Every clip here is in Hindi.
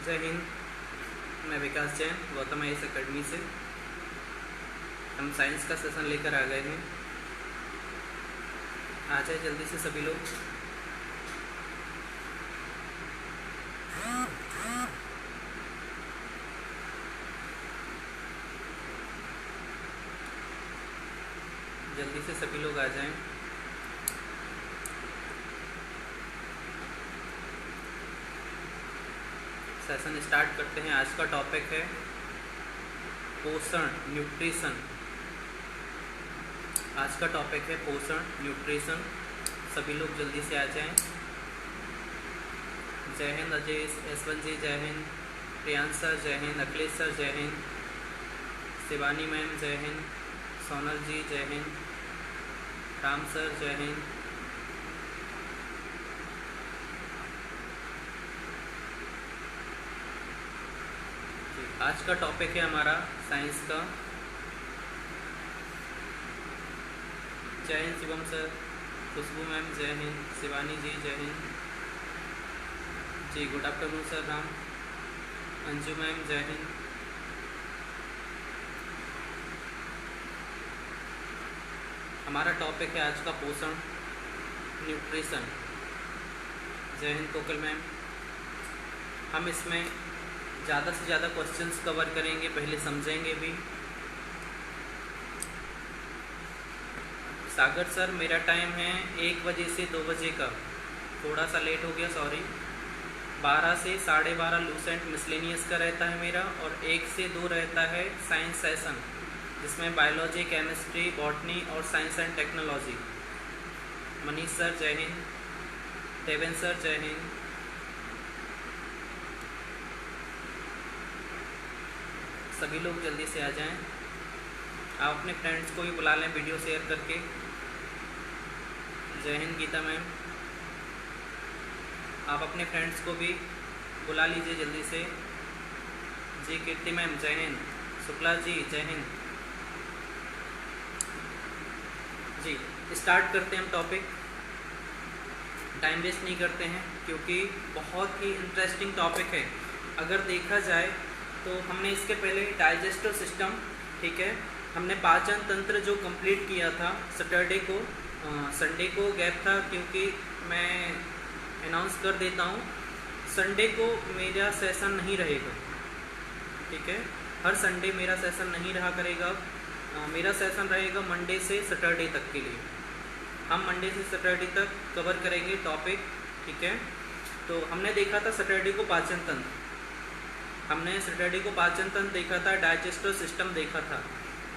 जय हिंद। मैं विकास जैन गौतम आईएएस अकेडमी से। हम साइंस का सेशन लेकर आ गए हैं। आ जाए जल्दी से सभी लोग। जल्दी से सभी लोग आ जाएं। सेशन स्टार्ट करते हैं। आज का टॉपिक है पोषण, न्यूट्रिशन। आज का टॉपिक है पोषण, न्यूट्रिशन। सभी लोग जल्दी से आ जाएं। जय हिंद अजय, यशवंत जी जय हिंद, प्रियांश सर जय हिंद, अखिलेश सर जय हिंद, शिवानी मैम जय हिंद, सोनल जी जय हिंद, राम सर जय हिंद। आज का टॉपिक है हमारा साइंस का। जय हिंद शिवम सर, खुशबू मैम जय हिंद, शिवानी जी जय हिंद जी, good afternoon sir Ram, Anju ma'am जय हिंद। हमारा टॉपिक है आज का पोषण, न्यूट्रिशन। जय हिंद कोकिल मैम। हम इसमें ज़्यादा से ज़्यादा क्वेश्चंस कवर करेंगे, पहले समझेंगे भी। सागर सर मेरा टाइम है 1 बजे से 2 बजे का, थोड़ा सा लेट हो गया सॉरी। 12 से 12:30 लूसेंट मिसलेनियस का रहता है मेरा, और 1 से 2 रहता है साइंस सेशन, जिसमें बायोलॉजी, केमिस्ट्री, बॉटनी और science and technology. Manish sir जय हिंद, देवेंद्र सर जय हिंद। सभी लोग जल्दी से आ जाएं। आप अपने फ्रेंड्स को भी बुला लें वीडियो शेयर करके। जय हिंद गीता मैम। आप अपने फ्रेंड्स को भी बुला लीजिए जल्दी से। जी कीर्ति मैम जय हिंद, शुक्ला जी जय हिंद। जी स्टार्ट करते हैं हम टॉपिक। टाइम वेस्ट नहीं करते हैं क्योंकि बहुत ही इंटरेस्टिंग टॉपिक है। अगर देखा जाए तो हमने इसके पहले डाइजेस्टिव सिस्टम, ठीक है, हमने पाचन तंत्र जो कंप्लीट किया था सैटरडे को, संडे को गैप था क्योंकि मैं अनाउंस कर देता हूँ संडे को मेरा सेशन नहीं रहेगा, ठीक है। हर संडे मेरा सेशन नहीं रहा करेगा। मेरा सेशन रहेगा मंडे से सैटरडे तक के लिए। हम मंडे से सैटरडे तक कवर करेंगे टॉपिक, ठीक है। तो हमने देखा था सैटरडे को पाचन तंत्र, हमने सैटरडे को पाचन तंत्र देखा था, डाइजेस्टिव सिस्टम देखा था।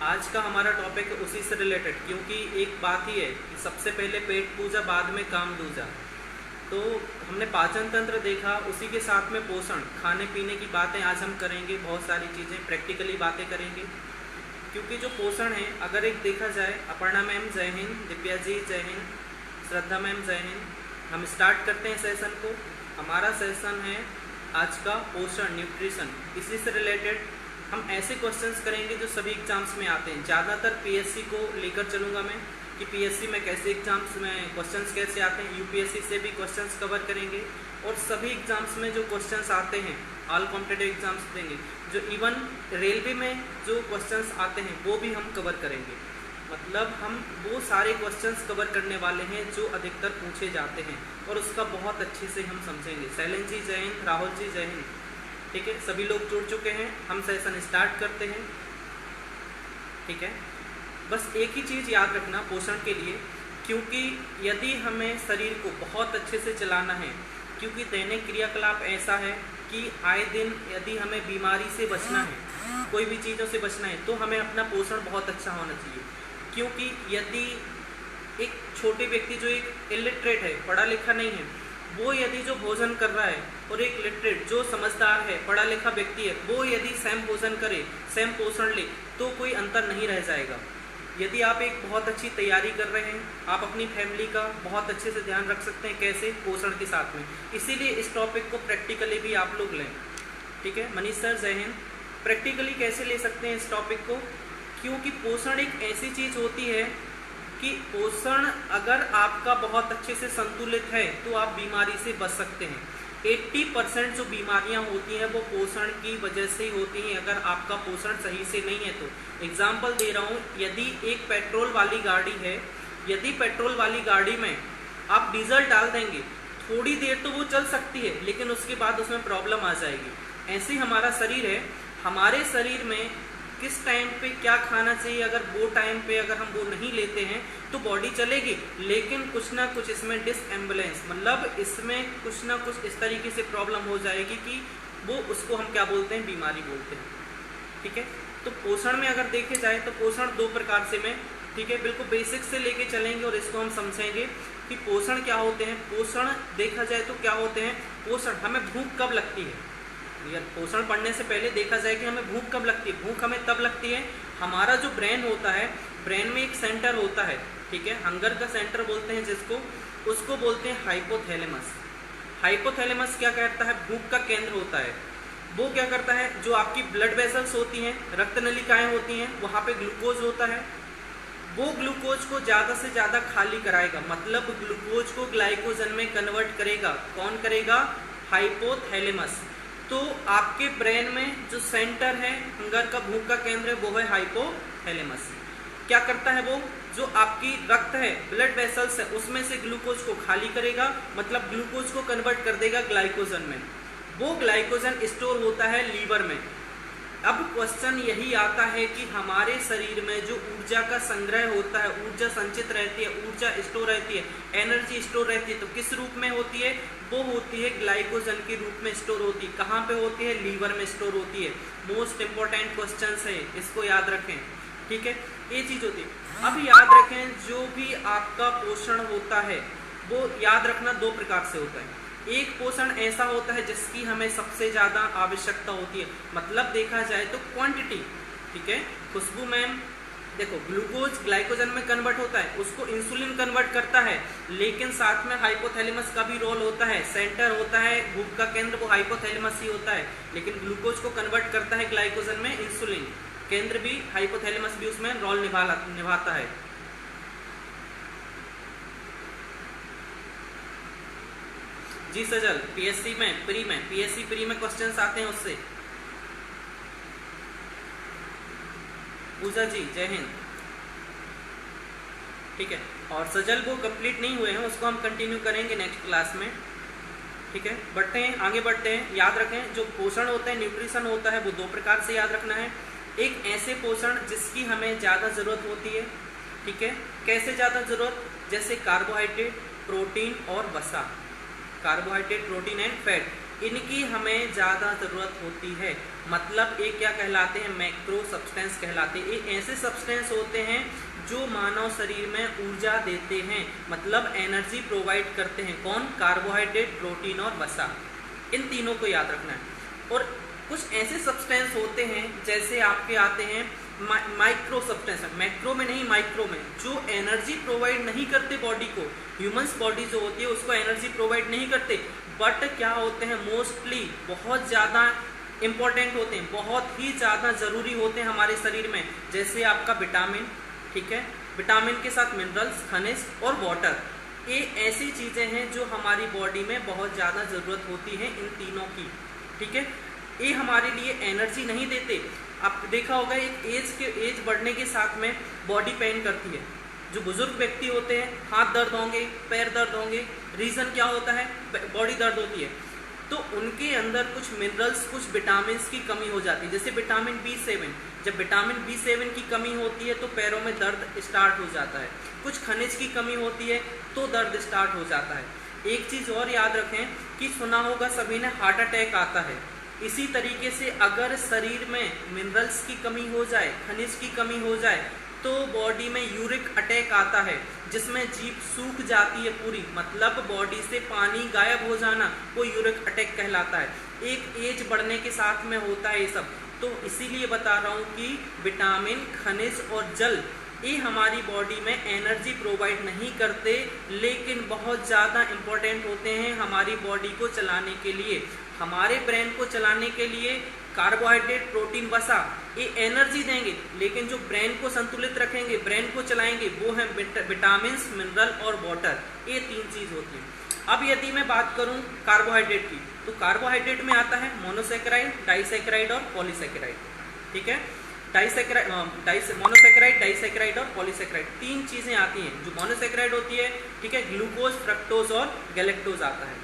आज का हमारा टॉपिक है उसी से रिलेटेड, क्योंकि एक बात ही है कि सबसे पहले पेट पूजा बाद में काम दूजा। तो हमने पाचन तंत्र देखा, उसी के साथ में पोषण, खाने पीने की बातें आज हम करेंगे। बहुत सारी चीज़ें प्रैक्टिकली बातें करेंगे, क्योंकि जो पोषण है अगर एक देखा जाए। अपर्णा मैम जय हिंद, दिव्या जी जय हिंद, श्रद्धा मैम जय हिंद। हम स्टार्ट करते हैं सेशन को। हमारा सेशन है आज का पोषण, न्यूट्रिशन। इसी से रिलेटेड हम ऐसे क्वेश्चंस करेंगे जो सभी एग्जाम्स में आते हैं। ज़्यादातर पीएससी को लेकर चलूँगा मैं कि पीएससी में कैसे एग्जाम्स में क्वेश्चंस कैसे आते हैं। यूपीएससी से भी क्वेश्चंस कवर करेंगे, और सभी एग्जाम्स में जो क्वेश्चंस आते हैं, ऑल कॉम्पिटिटिव एग्जाम्स देंगे, जो इवन रेलवे में जो क्वेश्चंस आते हैं वो भी हम कवर करेंगे। मतलब हम वो सारे क्वेश्चंस कवर करने वाले हैं जो अधिकतर पूछे जाते हैं, और उसका बहुत अच्छे से हम समझेंगे। शैलेंद्र जी जय हिंद, राहुल जी जय हिंद, ठीक है। सभी लोग जुड़ चुके हैं। हम सेशन स्टार्ट करते हैं, ठीक है। बस एक ही चीज़ याद रखना पोषण के लिए, क्योंकि यदि हमें शरीर को बहुत अच्छे से चलाना है, क्योंकि दैनिक क्रियाकलाप ऐसा है कि आए दिन यदि हमें बीमारी से बचना है, कोई भी चीज़ों से बचना है, तो हमें अपना पोषण बहुत अच्छा होना चाहिए। क्योंकि यदि एक छोटे व्यक्ति जो एक इलिटरेट है, पढ़ा लिखा नहीं है, वो यदि जो भोजन कर रहा है, और एक लिटरेट जो समझदार है, पढ़ा लिखा व्यक्ति है, वो यदि सेम भोजन करे, सेम पोषण ले, तो कोई अंतर नहीं रह जाएगा। यदि आप एक बहुत अच्छी तैयारी कर रहे हैं, आप अपनी फैमिली का बहुत अच्छे से ध्यान रख सकते हैं। कैसे? पोषण के साथ में। इसीलिए इस टॉपिक को प्रैक्टिकली भी आप लोग लें, ठीक है। मनीष सर जय हिंद। प्रैक्टिकली कैसे ले सकते हैं इस टॉपिक को? क्योंकि पोषण एक ऐसी चीज़ होती है कि पोषण अगर आपका बहुत अच्छे से संतुलित है तो आप बीमारी से बच सकते हैं। 80% जो बीमारियां होती हैं वो पोषण की वजह से ही होती हैं, अगर आपका पोषण सही से नहीं है तो। एग्जाम्पल दे रहा हूँ, यदि एक पेट्रोल वाली गाड़ी है, यदि पेट्रोल वाली गाड़ी में आप डीजल डाल देंगे, थोड़ी देर तो वो चल सकती है, लेकिन उसके बाद उसमें प्रॉब्लम आ जाएगी। ऐसे ही हमारा शरीर है, हमारे शरीर में किस टाइम पे क्या खाना चाहिए, अगर वो टाइम पे अगर हम वो नहीं लेते हैं तो बॉडी चलेगी, लेकिन कुछ ना कुछ इसमें डिसएम्बुलेंस, मतलब इसमें कुछ ना कुछ इस तरीके से प्रॉब्लम हो जाएगी कि वो, उसको हम क्या बोलते हैं, बीमारी बोलते हैं। ठीक है, तो पोषण में अगर देखे जाए तो पोषण दो प्रकार से में, ठीक है, बिल्कुल बेसिक से लेके चलेंगे और इसको हम समझेंगे कि पोषण क्या होते हैं। पोषण देखा जाए तो क्या होते हैं, पोषण हमें भूख कब लगती है, या पोषण पढ़ने से पहले देखा जाए कि हमें भूख कब लगती है। भूख हमें तब लगती है, हमारा जो ब्रेन होता है, ब्रेन में एक सेंटर होता है, ठीक है, हंगर का सेंटर बोलते हैं जिसको, उसको बोलते हैं हाइपोथैलेमस। हाइपोथैलेमस क्या करता है, भूख का केंद्र होता है। वो क्या करता है, जो आपकी ब्लड वेसल्स होती हैं, रक्त नलिकाएं होती हैं, वहाँ पे ग्लूकोज होता है, वो ग्लूकोज को ज़्यादा से ज़्यादा खाली कराएगा, मतलब ग्लूकोज को ग्लाइकोजन में कन्वर्ट करेगा। कौन करेगा, हाइपोथैलेमस। तो आपके ब्रेन में जो सेंटर है, हंगर का, भूख का केंद्र है, वो है हाइपोथैलेमस। क्या करता है वो, जो आपकी रक्त है, ब्लड वेसल्स है, उसमें से ग्लूकोज को खाली करेगा, मतलब ग्लूकोज को कन्वर्ट कर देगा ग्लाइकोजन में। वो ग्लाइकोजन स्टोर होता है लीवर में। अब क्वेश्चन यही आता है कि हमारे शरीर में जो ऊर्जा का संग्रह होता है, ऊर्जा संचित रहती है, ऊर्जा स्टोर रहती है, एनर्जी स्टोर रहती है, तो किस रूप में होती है, वो होती है ग्लाइकोजन के रूप में स्टोर होती है। कहाँ पे होती है, लीवर में स्टोर होती है। मोस्ट इंपॉर्टेंट क्वेश्चन है, इसको याद रखें। ठीक है, ये चीज होती है। अब याद रखें, जो भी आपका पोषण होता है वो याद रखना दो प्रकार से होता है। एक पोषण ऐसा होता है जिसकी हमें सबसे ज़्यादा आवश्यकता होती है, मतलब देखा जाए तो क्वांटिटी। ठीक है, खुशबू मैम देखो, ग्लूकोज ग्लाइकोजन में कन्वर्ट होता है, उसको इंसुलिन कन्वर्ट करता है, लेकिन साथ में हाइपोथैलेमस का भी रोल होता है। सेंटर होता है भूख का केंद्र, वो हाइपोथैलेमस ही होता है, लेकिन ग्लूकोज को कन्वर्ट करता है ग्लाइकोजन में इंसुलिन। केंद्र भी, हाइपोथैलेमस भी उसमें रोल निभाता है। जी सजल, पीएससी में प्री में, पीएससी प्री में क्वेश्चंस आते हैं उससे। पूजा जी जय हिंद। ठीक है, और सजल वो कंप्लीट नहीं हुए हैं, उसको हम कंटिन्यू करेंगे नेक्स्ट क्लास में। ठीक है, बढ़ते हैं, आगे बढ़ते हैं। याद रखें, जो पोषण होता है, न्यूट्रिशन होता है, वो दो प्रकार से याद रखना है। एक ऐसे पोषण जिसकी हमें ज़्यादा ज़रूरत होती है। ठीक है, कैसे ज़्यादा ज़रूरत, जैसे कार्बोहाइड्रेट, प्रोटीन और वसा। कार्बोहाइड्रेट, प्रोटीन एंड फैट, इनकी हमें ज़्यादा ज़रूरत होती है। मतलब ये क्या कहलाते हैं, मैक्रो सब्सटेंस कहलाते हैं। ये ऐसे सब्सटेंस होते हैं जो मानव शरीर में ऊर्जा देते हैं, मतलब एनर्जी प्रोवाइड करते हैं। कौन, कार्बोहाइड्रेट, प्रोटीन और वसा, इन तीनों को याद रखना है। और कुछ ऐसे सब्सटेंस होते हैं जैसे आपके आते हैं माइक्रो सब्सटेंस, मैक्रो में नहीं माइक्रो में, जो एनर्जी प्रोवाइड नहीं करते बॉडी को। ह्यूमंस बॉडी जो होती है उसको एनर्जी प्रोवाइड नहीं करते, बट क्या होते हैं, मोस्टली बहुत ज़्यादा इंपॉर्टेंट होते हैं, बहुत ही ज़्यादा ज़रूरी होते हैं हमारे शरीर में। जैसे आपका विटामिन, ठीक है, विटामिन के साथ मिनरल्स, खनिज और वाटर, ये ऐसी चीज़ें हैं जो हमारी बॉडी में बहुत ज़्यादा ज़रूरत होती है इन तीनों की। ठीक है, ये हमारे लिए एनर्जी नहीं देते। आप देखा होगा, एक एज बढ़ने के साथ में बॉडी पेन करती है। जो बुजुर्ग व्यक्ति होते हैं, हाथ दर्द होंगे, पैर दर्द होंगे, रीज़न क्या होता है, बॉडी दर्द होती है। तो उनके अंदर कुछ मिनरल्स, कुछ विटामिन की कमी हो जाती है। जैसे विटामिन B7, जब विटामिन B7 की कमी होती है तो पैरों में दर्द स्टार्ट हो जाता है। कुछ खनिज की कमी होती है तो दर्द स्टार्ट हो जाता है। एक चीज़ और याद रखें कि सुना होगा सभी ने, हार्ट अटैक आता है। इसी तरीके से अगर शरीर में मिनरल्स की कमी हो जाए, खनिज की कमी हो जाए, तो बॉडी में यूरिक अटैक आता है, जिसमें जीभ सूख जाती है पूरी, मतलब बॉडी से पानी गायब हो जाना, वो यूरिक अटैक कहलाता है। एक एज बढ़ने के साथ में होता है ये सब। तो इसीलिए बता रहा हूँ कि विटामिन, खनिज और जल, ये हमारी बॉडी में एनर्जी प्रोवाइड नहीं करते, लेकिन बहुत ज़्यादा इम्पोर्टेंट होते हैं हमारी बॉडी को चलाने के लिए। हमारे ब्रेन को चलाने के लिए कार्बोहाइड्रेट, प्रोटीन, वसा, ये एनर्जी देंगे, लेकिन जो ब्रेन को संतुलित रखेंगे, ब्रेन को चलाएंगे, वो है विटामिन, मिनरल और वाटर। ये तीन चीज़ होती है। अब यदि मैं बात करूं कार्बोहाइड्रेट की, तो कार्बोहाइड्रेट में आता है मोनोसेकेराइड, डाइसेकेराइड और पॉलीसेकेराइड। ठीक है, मोनोसेकेराइड, डाइसेकेराइड और पॉलीसेकेराइड, तीन चीजें आती हैं। जो मोनोसेकेराइड होती है, ठीक है, ग्लूकोज, फ्रक्टोज और गैलेक्टोज आता है।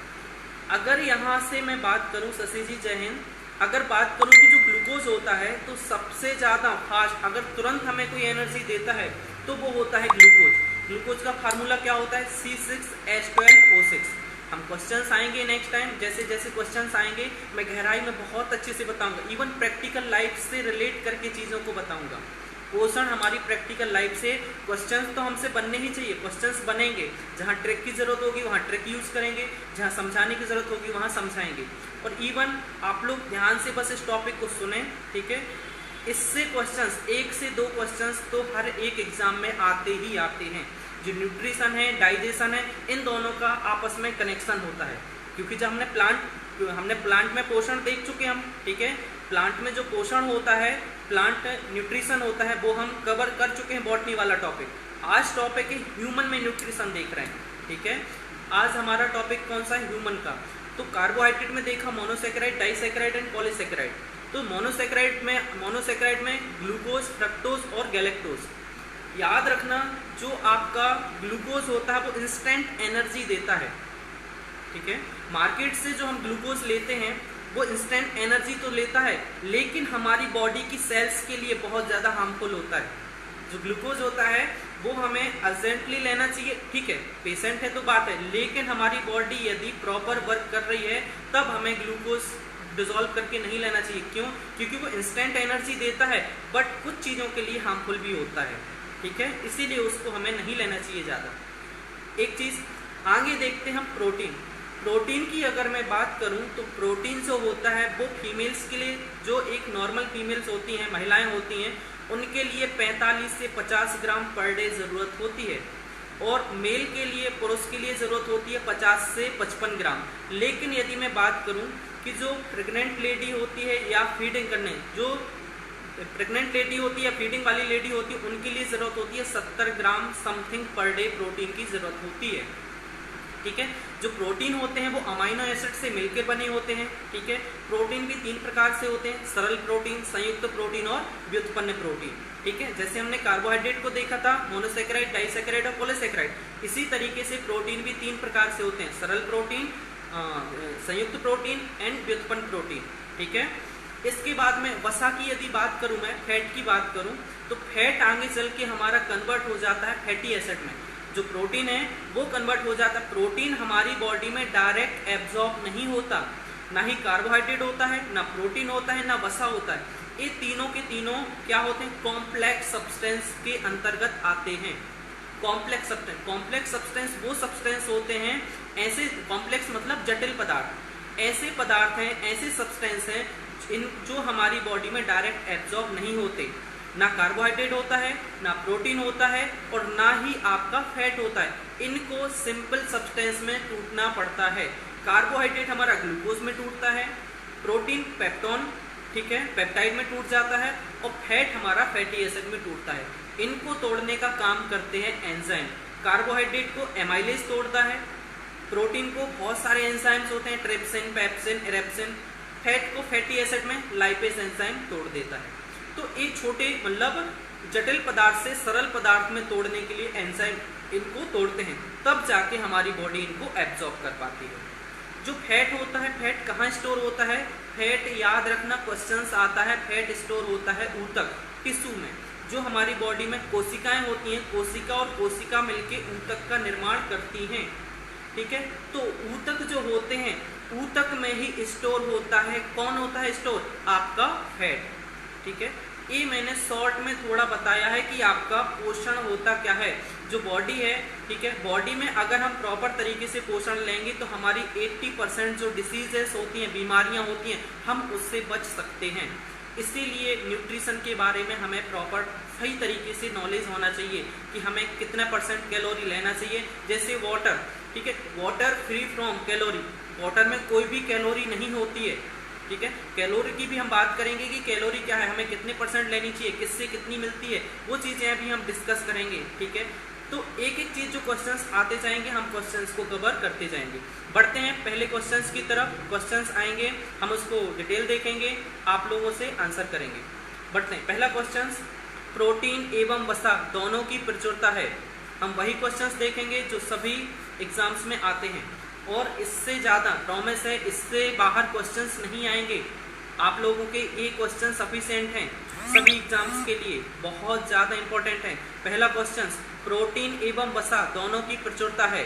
अगर यहाँ से मैं बात करूं, शशि जी जय हिंद, अगर बात करूं कि जो ग्लूकोज होता है तो सबसे ज़्यादा फास्ट अगर तुरंत हमें कोई एनर्जी देता है तो वो होता है ग्लूकोज। ग्लूकोज का फार्मूला क्या होता है? C6H12O6। हम क्वेश्चंस आएंगे नेक्स्ट टाइम, जैसे जैसे क्वेश्चंस आएंगे मैं गहराई में बहुत अच्छे से बताऊंगा, इवन प्रैक्टिकल लाइफ से रिलेट करके चीज़ों को बताऊंगा। पोषण हमारी प्रैक्टिकल लाइफ से, क्वेश्चंस तो हमसे बनने ही चाहिए, क्वेश्चंस बनेंगे, जहाँ ट्रिक की जरूरत होगी वहाँ ट्रिक यूज़ करेंगे, जहाँ समझाने की जरूरत होगी वहाँ समझाएंगे। और इवन आप लोग ध्यान से बस इस टॉपिक को सुने, ठीक है, इससे क्वेश्चंस 1 से 2 क्वेश्चंस तो हर एक एग्जाम में आते ही आते हैं। जो न्यूट्रिशन है, डाइजेशन है, इन दोनों का आपस में कनेक्शन होता है, क्योंकि जब हमने प्लांट में पोषण देख चुके हम, ठीक है, प्लांट में जो पोषण होता है, प्लांट न्यूट्रिशन होता है, वो हम कवर कर चुके हैं बॉटनी वाला टॉपिक। आज टॉपिक है ह्यूमन में न्यूट्रिशन देख रहे हैं, ठीक है। आज हमारा टॉपिक कौन सा है? ह्यूमन का। तो कार्बोहाइड्रेट में देखा मोनोसेकेराइड, डाइसेकेराइड एंड पॉलीसेकेराइड। तो मोनोसेकेराइड में ग्लूकोज, फ्रक्टोज और गैलेक्टोज। याद रखना, जो आपका ग्लूकोज होता है वो इंस्टेंट एनर्जी देता है, ठीक है। मार्केट से जो हम ग्लूकोज लेते हैं वो इंस्टेंट एनर्जी तो लेता है, लेकिन हमारी बॉडी की सेल्स के लिए बहुत ज़्यादा हार्मफुल होता है। जो ग्लूकोज होता है वो हमें अर्जेंटली लेना चाहिए, ठीक है, पेशेंट है तो बात है, लेकिन हमारी बॉडी यदि प्रॉपर वर्क कर रही है तब हमें ग्लूकोज डिजोल्व करके नहीं लेना चाहिए। क्यों? क्योंकि वो इंस्टेंट एनर्जी देता है बट कुछ चीज़ों के लिए हार्मफुल भी होता है, ठीक है, इसीलिए उसको हमें नहीं लेना चाहिए ज़्यादा। एक चीज़ आगे देखते हैं हम, प्रोटीन की अगर मैं बात करूं तो प्रोटीन जो होता है वो फीमेल्स के लिए, जो एक नॉर्मल फीमेल्स होती हैं, महिलाएं होती हैं, उनके लिए 45 से 50 ग्राम पर डे ज़रूरत होती है, और मेल के लिए, पुरुष के लिए ज़रूरत होती है 50 से 55 ग्राम। लेकिन यदि मैं बात करूं कि जो प्रेग्नेंट लेडी होती है या फीडिंग करने, जो प्रेग्नेंट लेडी होती है या फीडिंग वाली लेडी होती है, उनके लिए ज़रूरत होती है 70 ग्राम समथिंग पर डे प्रोटीन की ज़रूरत होती है, ठीक है। जो प्रोटीन होते हैं वो अमाइनो एसिड से मिलकर बने होते हैं, ठीक है। प्रोटीन भी 3 प्रकार से होते हैं, सरल प्रोटीन, संयुक्त प्रोटीन और व्युत्पन्न प्रोटीन, ठीक है। जैसे हमने कार्बोहाइड्रेट को देखा था, मोनोसेकेराइड, डाइसेकेराइड और पॉलीसेकेराइड, इसी तरीके से प्रोटीन भी 3 प्रकार से होते हैं, सरल प्रोटीन, संयुक्त प्रोटीन एंड व्युत्पन्न प्रोटीन, ठीक है। इसके बाद में वसा की यदि बात करूं, मैं फैट की बात करूं, तो फैट आगे चल के हमारा कन्वर्ट हो जाता है फैटी एसिड में। जो प्रोटीन है वो कन्वर्ट हो जाता है। प्रोटीन हमारी बॉडी में डायरेक्ट एब्जॉर्ब नहीं होता, ना ही कार्बोहाइड्रेट होता है, ना प्रोटीन होता है, ना वसा होता है। ये तीनों के तीनों क्या होते हैं? कॉम्प्लेक्स सब्सटेंस के अंतर्गत आते हैं। कॉम्प्लेक्स सब्सटेंस वो सब्सटेंस होते हैं, ऐसे कॉम्प्लेक्स मतलब जटिल पदार्थ, ऐसे पदार्थ हैं, ऐसे सब्सटेंस हैं जो हमारी बॉडी में डायरेक्ट एब्जॉर्ब नहीं होते। ना कार्बोहाइड्रेट होता है, ना प्रोटीन होता है, और ना ही आपका फैट होता है। इनको सिंपल सब्सटेंस में टूटना पड़ता है। कार्बोहाइड्रेट हमारा ग्लूकोज में टूटता है, प्रोटीन पेप्टोन, ठीक है, पेप्टाइड में टूट जाता है, और फैट हमारा फैटी एसिड में टूटता है। इनको तोड़ने का काम करते हैं एंजाइम। कार्बोहाइड्रेट को एमाइलेज तोड़ता है, प्रोटीन को बहुत सारे एंजाइम्स होते हैं, ट्रिप्सिन, पेप्सिन, एरेप्सिन, फैट को फैटी एसिड में लाइपेज एंजाइम तोड़ देता है। तो एक छोटे मतलब जटिल पदार्थ से सरल पदार्थ में तोड़ने के लिए एंजाइम इनको तोड़ते हैं, तब जाके हमारी बॉडी इनको एब्जॉर्ब कर पाती है। जो फैट होता है, फैट कहाँ स्टोर होता है? फैट याद रखना, क्वेश्चंस आता है, फैट स्टोर होता है ऊतक, टिश्यू में। जो हमारी बॉडी में कोशिकाएं होती हैं, कोशिका और कोशिका मिलके ऊतक का निर्माण करती हैं, ठीक है। तो ऊतक जो होते हैं, ऊतक में ही स्टोर होता है, कौन होता है स्टोर? आपका फैट, ठीक है। ये मैंने शॉर्ट में थोड़ा बताया है कि आपका पोषण होता क्या है। जो बॉडी है, ठीक है, बॉडी में अगर हम प्रॉपर तरीके से पोषण लेंगे तो हमारी 80% जो डिसीजेस होती हैं, बीमारियां होती हैं, हम उससे बच सकते हैं। इसीलिए न्यूट्रिशन के बारे में हमें प्रॉपर सही तरीके से नॉलेज होना चाहिए कि हमें कितना % कैलोरी लेना चाहिए। जैसे वाटर, ठीक है, water free from calorie, water में कोई भी कैलोरी नहीं होती है, ठीक है। कैलोरी की भी हम बात करेंगे कि कैलोरी क्या है, हमें कितने % लेनी चाहिए, किससे कितनी मिलती है, वो चीज़ें अभी हम डिस्कस करेंगे, ठीक है। तो एक एक चीज जो क्वेश्चंस आते जाएंगे हम क्वेश्चंस को कवर करते जाएंगे। बढ़ते हैं पहले क्वेश्चंस की तरफ। क्वेश्चंस आएंगे, हम उसको डिटेल देखेंगे, आप लोगों से आंसर करेंगे। बढ़ते हैं, पहला क्वेश्चन, प्रोटीन एवं वसा दोनों की प्रचुरता है। हम वही क्वेश्चंस देखेंगे जो सभी एग्जाम्स में आते हैं और इससे ज़्यादा प्रॉमिस है, इससे बाहर क्वेश्चंस नहीं आएंगे। आप लोगों के ये क्वेश्चन सफिशिएंट हैं सभी एग्जाम्स के लिए, बहुत ज़्यादा इंपॉर्टेंट है। पहला क्वेश्चन, प्रोटीन एवं वसा दोनों की प्रचुरता है,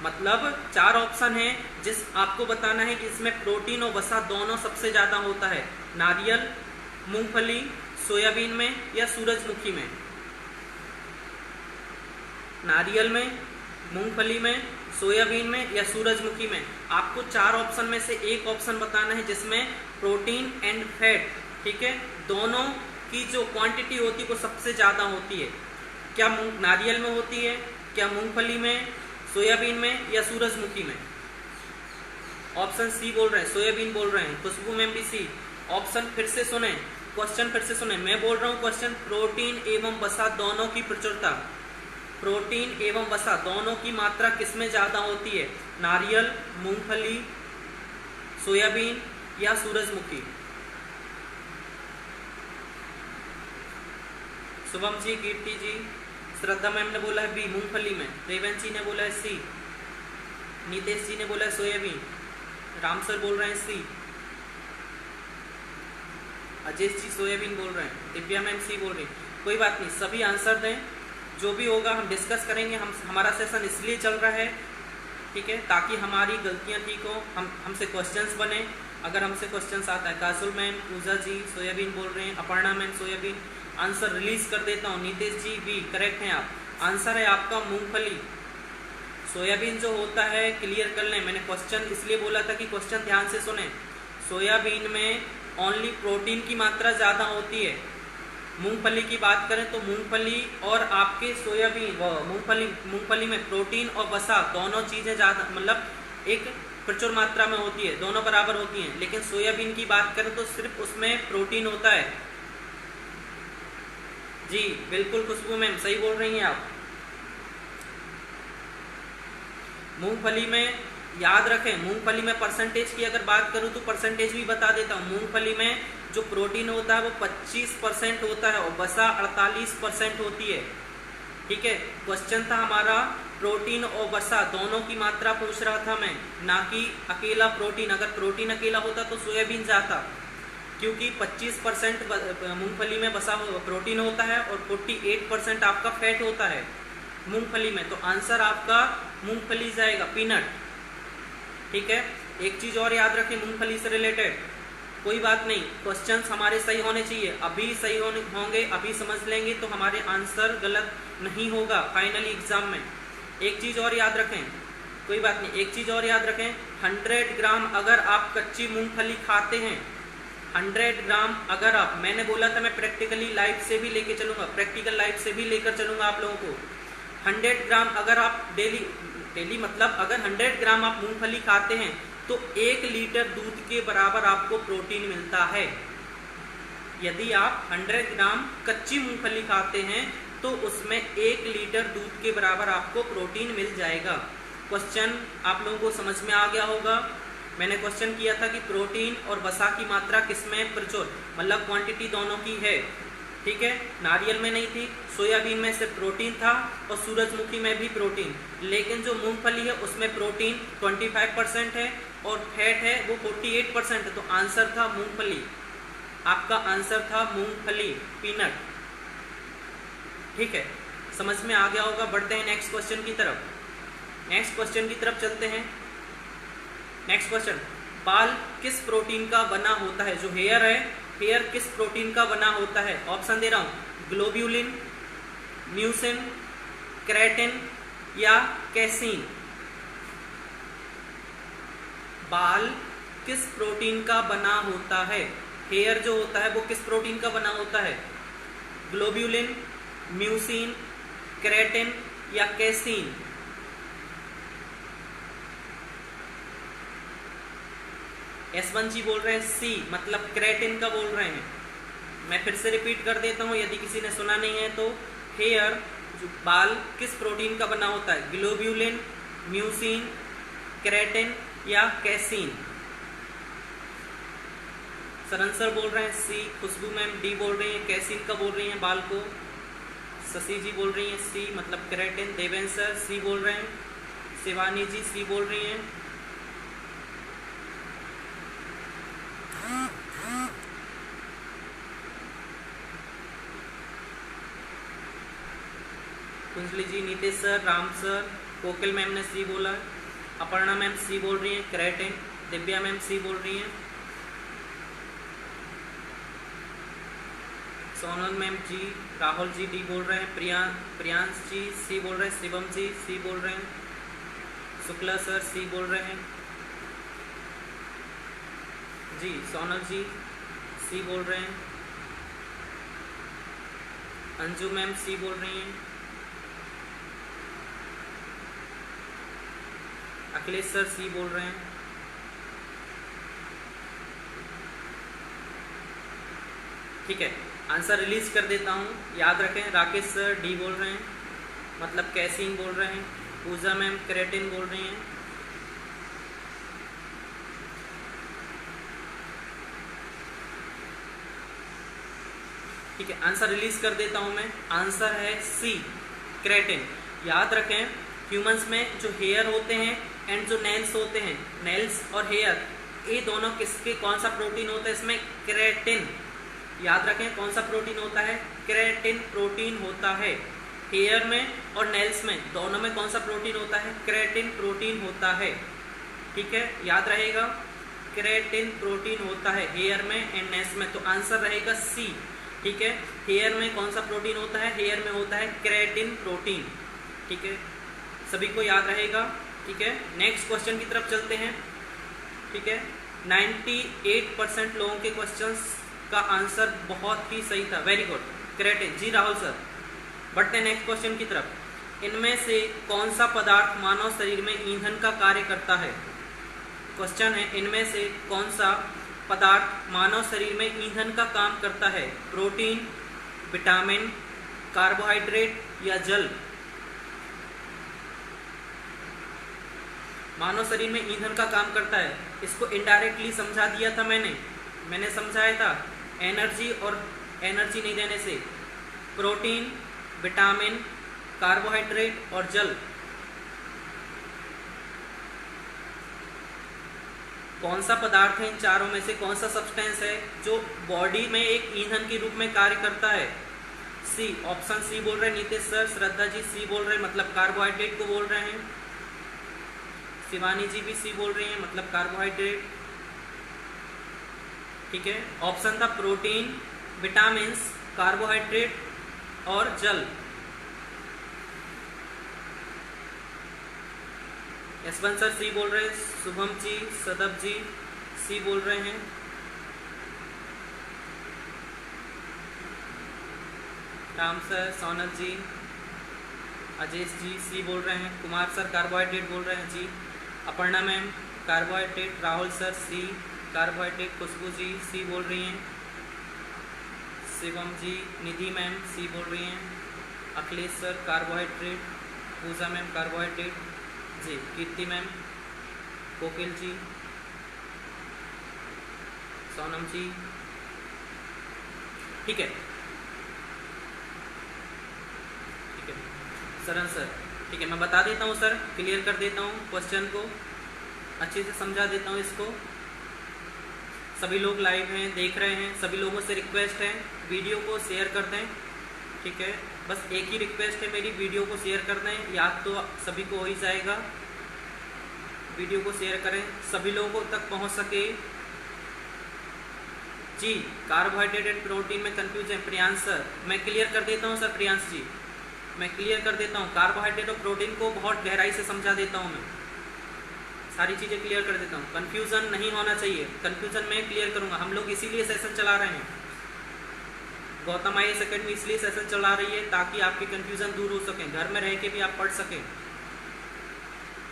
मतलब 4 ऑप्शन है जिस आपको बताना है कि इसमें प्रोटीन और वसा दोनों सबसे ज़्यादा होता है। नारियल, मूंगफली, सोयाबीन में या सूरजमुखी में। नारियल में, मूंगफली में, सोयाबीन में या सूरजमुखी में। आपको 4 ऑप्शन में से एक ऑप्शन बताना है जिसमें प्रोटीन एंड फैट, ठीक है, दोनों की जो क्वांटिटी होती है वो सबसे ज़्यादा होती है। क्या नारियल में होती है, क्या मूंगफली में, सोयाबीन में या सूरजमुखी में? ऑप्शन सी बोल रहे हैं, सोयाबीन बोल रहे हैं, खुशबू मैम भी सी। ऑप्शन फिर से सुने, क्वेश्चन फिर से सुने, मैं बोल रहा हूँ क्वेश्चन, प्रोटीन एवं वसा दोनों की प्रचुरता, प्रोटीन एवं वसा दोनों की मात्रा किसमें ज़्यादा होती है? नारियल, मूंगफली, सोयाबीन या सूरजमुखी? शुभम जी, कीर्ति जी, श्रद्धा मैम ने बोला है बी, मूंगफली में। रेवंशी ने बोला है सी, नीतेश जी ने बोला है सोयाबीन, राम सर बोल रहे हैं सी, अजय जी सोयाबीन बोल रहे हैं, दिव्या मैम सी बोल रही। कोई बात नहीं, सभी आंसर दें, जो भी होगा हम डिस्कस करेंगे। हमारा सेशन इसलिए चल रहा है, ठीक है, ताकि हमारी गलतियां ठीक हो, हमसे क्वेश्चंस बने। अगर हमसे क्वेश्चंस आता है, कासुल मैम, पूजा जी सोयाबीन बोल रहे हैं, Aparna ma'am soybean, answer release कर देता हूँ। नीतीश जी भी करेक्ट हैं आप, आंसर है आपका मूंगफली। सोयाबीन जो होता है, क्लियर कर लें, मैंने क्वेश्चन इसलिए बोला था कि क्वेश्चन ध्यान से सुने। सोयाबीन में ओनली प्रोटीन की मात्रा ज़्यादा होती है। मूंगफली की बात करें तो मूंगफली और आपके सोयाबीन, मूंगफली में प्रोटीन और वसा दोनों चीज़ें ज़्यादा, मतलब एक प्रचुर मात्रा में होती है, दोनों बराबर होती हैं। लेकिन सोयाबीन की बात करें तो सिर्फ उसमें प्रोटीन होता है। जी बिल्कुल खुशबू मैम सही बोल रही हैं आप। मूंगफली में याद रखें, मूंगफली में परसेंटेज की अगर बात करूं तो परसेंटेज भी बता देता हूं। मूंगफली में जो प्रोटीन होता है वो 25% होता है और वसा 48% होती है, ठीक है। क्वेश्चन था हमारा प्रोटीन और वसा दोनों की मात्रा पूछ रहा था मैं, ना कि अकेला प्रोटीन। अगर प्रोटीन अकेला होता तो सोयाबीन जाता, क्योंकि 25% मूंगफली में वसा प्रोटीन होता है और 48% आपका फैट होता है मूंगफली में। तो आंसर आपका मूंगफली जाएगा, पीनट, ठीक है। एक चीज और याद रखें मूंगफली से रिलेटेड, कोई बात नहीं, क्वेश्चंस हमारे सही होने चाहिए। अभी सही होंगे, अभी समझ लेंगे तो हमारे आंसर गलत नहीं होगा फाइनली एग्जाम में। एक चीज और याद रखें, कोई बात नहीं, एक चीज और याद रखें, 100 ग्राम अगर आप कच्ची मूंगफली खाते हैं, 100 ग्राम अगर आप, मैंने बोला था मैं प्रैक्टिकली लाइफ से भी लेके चलूंगा, प्रैक्टिकल लाइफ से भी लेकर चलूंगा आप लोगों को। 100 ग्राम अगर आप डेली मतलब अगर 100 ग्राम आप मूंगफली खाते हैं तो 1 लीटर दूध के बराबर आपको प्रोटीन मिलता है। यदि आप 100 ग्राम कच्ची मूंगफली खाते हैं तो उसमें 1 लीटर दूध के बराबर आपको प्रोटीन मिल जाएगा। क्वेश्चन आप लोगों को समझ में आ गया होगा। मैंने क्वेश्चन किया था कि प्रोटीन और वसा की मात्रा किसमें प्रचुर, मतलब क्वांटिटी दोनों की है, ठीक है। नारियल में नहीं थी, सोयाबीन में सिर्फ प्रोटीन था और सूरजमुखी में भी प्रोटीन। लेकिन जो मूंगफली है उसमें प्रोटीन 25% है और फैट है वो 48% है। तो आंसर था मूंगफली, आपका आंसर था मूंगफली, पीनट, ठीक है। समझ में आ गया होगा। बढ़ते हैं नेक्स्ट क्वेश्चन की तरफ, नेक्स्ट क्वेश्चन की तरफ चलते हैं। नेक्स्ट क्वेश्चन, बाल किस प्रोटीन का बना होता है? जो हेयर है, हेयर किस प्रोटीन का बना होता है? ऑप्शन दे रहा हूं, ग्लोब्यूलिन, म्यूसिन, केराटिन या कैसीन। बाल किस प्रोटीन का बना होता है? हेयर जो होता है वो किस प्रोटीन का बना होता है? ग्लोब्यूलिन, म्यूसिन, केराटिन या कैसीन। S1 जी बोल रहे हैं सी, मतलब केराटिन का बोल रहे हैं। मैं फिर से रिपीट कर देता हूं यदि किसी ने सुना नहीं है तो। हेयर जो बाल किस प्रोटीन का बना होता है? ग्लोब्यूलिन, म्यूसिन, केराटिन या कैसीन? सरंसर बोल रहे हैं सी, खुशबू मैम डी बोल रही हैं, कैसीन का बोल रही हैं बाल को, शशि जी बोल रही हैं सी मतलब केराटिन, देवेंसर सी बोल रहे हैं, शिवानी जी सी बोल रही हैं, कुंजली जी, नीतीश सर, राम सर, कोकिल मैम ने सी बोला, अपर्णा मैम सी बोल रही हैं केराटिन, दिव्या मैम सी बोल रही हैं, सोनल मैम जी, राहुल जी डी बोल रहे हैं, प्रियांश जी सी बोल रहे हैं, शिवम जी सी बोल रहे हैं, शुक्ला सर सी बोल रहे हैं जी, सोनल जी सी बोल रहे हैं, अंजू मैम सी बोल रही हैं, अखिलेश सर सी बोल रहे हैं, ठीक है। आंसर रिलीज कर देता हूँ, याद रखें। राकेश सर डी बोल रहे हैं मतलब कैसीन बोल रहे हैं, पूजा मैम केराटिन बोल रही हैं, ठीक है। आंसर रिलीज कर देता हूँ मैं, आंसर है सी केराटिन। याद रखें ह्यूमंस में जो हेयर होते हैं एंड जो नेल्स होते हैं, नेल्स और हेयर, ये दोनों किसके कौन सा प्रोटीन होता है? इसमें केराटिन। याद रखें कौन सा प्रोटीन होता है? केराटिन प्रोटीन होता है। हेयर में और नेल्स में दोनों में कौन सा प्रोटीन होता है? केराटिन प्रोटीन होता है, ठीक है, याद रहेगा। केराटिन प्रोटीन होता है हेयर में एंड नेल्स में, तो आंसर रहेगा सी, ठीक है। हेयर में कौन सा प्रोटीन होता है? हेयर में होता है केराटिन प्रोटीन, ठीक है, सभी को याद रहेगा, ठीक है। नेक्स्ट क्वेश्चन की तरफ चलते हैं, ठीक है। 98% लोगों के क्वेश्चंस का आंसर बहुत ही सही था, वेरी गुड, केराटिन जी राहुल सर। बढ़ते हैं नेक्स्ट क्वेश्चन की तरफ। इनमें से कौन सा पदार्थ मानव शरीर में ईंधन का कार्य करता है? क्वेश्चन है इनमें से कौन सा पदार्थ मानव शरीर में ईंधन का काम करता है? प्रोटीन, विटामिन, कार्बोहाइड्रेट या जल? मानव शरीर में ईंधन का काम करता है, इसको इनडायरेक्टली समझा दिया था मैंने समझाया था एनर्जी और एनर्जी नहीं देने से। प्रोटीन, विटामिन, कार्बोहाइड्रेट और जल, कौन सा पदार्थ है इन चारों में से, कौन सा सब्सटेंस है जो बॉडी में एक ईंधन के रूप में कार्य करता है? सी, ऑप्शन सी बोल रहे हैं नीतीश सर, श्रद्धा जी सी बोल रहे हैं मतलब कार्बोहाइड्रेट को बोल रहे हैं, शिवानी जी भी सी बोल रही हैं मतलब कार्बोहाइड्रेट, ठीक है। ऑप्शन था प्रोटीन, विटामिन्स, कार्बोहाइड्रेट और जल। यशवंत सर सी बोल रहे हैं, शुभम जी, सदब जी सी बोल रहे हैं, राम सर, सोनल जी, अजेश जी सी बोल रहे हैं, कुमार सर कार्बोहाइड्रेट बोल रहे हैं जी, Aparna ma'am carbohydrate, Rahul sir C carbohydrate, Khushboo ji C बोल रही हैं, शिवम जी, निधि मैम सी बोल रही हैं, अखिलेश सर कार्बोहाइड्रेट, पूजा मैम कार्बोहाइड्रेट जी, कीर्ति मैम, कोकिल जी, सोनम जी, ठीक है, ठीक है सरन सर, ठीक है, मैं बता देता हूँ सर, क्लियर कर देता हूँ क्वेश्चन को, अच्छे से समझा देता हूँ इसको। सभी लोग लाइव हैं, देख रहे हैं, सभी लोगों से रिक्वेस्ट है वीडियो को शेयर कर दें, ठीक है, बस एक ही रिक्वेस्ट है मेरी, वीडियो को शेयर कर दें, याद तो सभी को हो ही जाएगा, वीडियो को शेयर करें, सभी लोगों तक पहुंच सके जी। कार्बोहाइड्रेट एंड प्रोटीन में कंफ्यूज है प्रियांश सर, मैं क्लियर कर देता हूं सर, प्रियांश जी मैं क्लियर कर देता हूं, कार्बोहाइड्रेट और प्रोटीन को बहुत गहराई से समझा देता हूं मैं, सारी चीज़ें क्लियर कर देता हूँ, कन्फ्यूज़न नहीं होना चाहिए, कन्फ्यूज़न मैं क्लियर करूँगा। हम लोग इसीलिए सेशन चला रहे हैं, गौतम IAS अकेडमी इसलिए सेशन चला रही है ताकि आपकी कन्फ्यूज़न दूर हो सके, घर में रह के भी आप पढ़ सकें।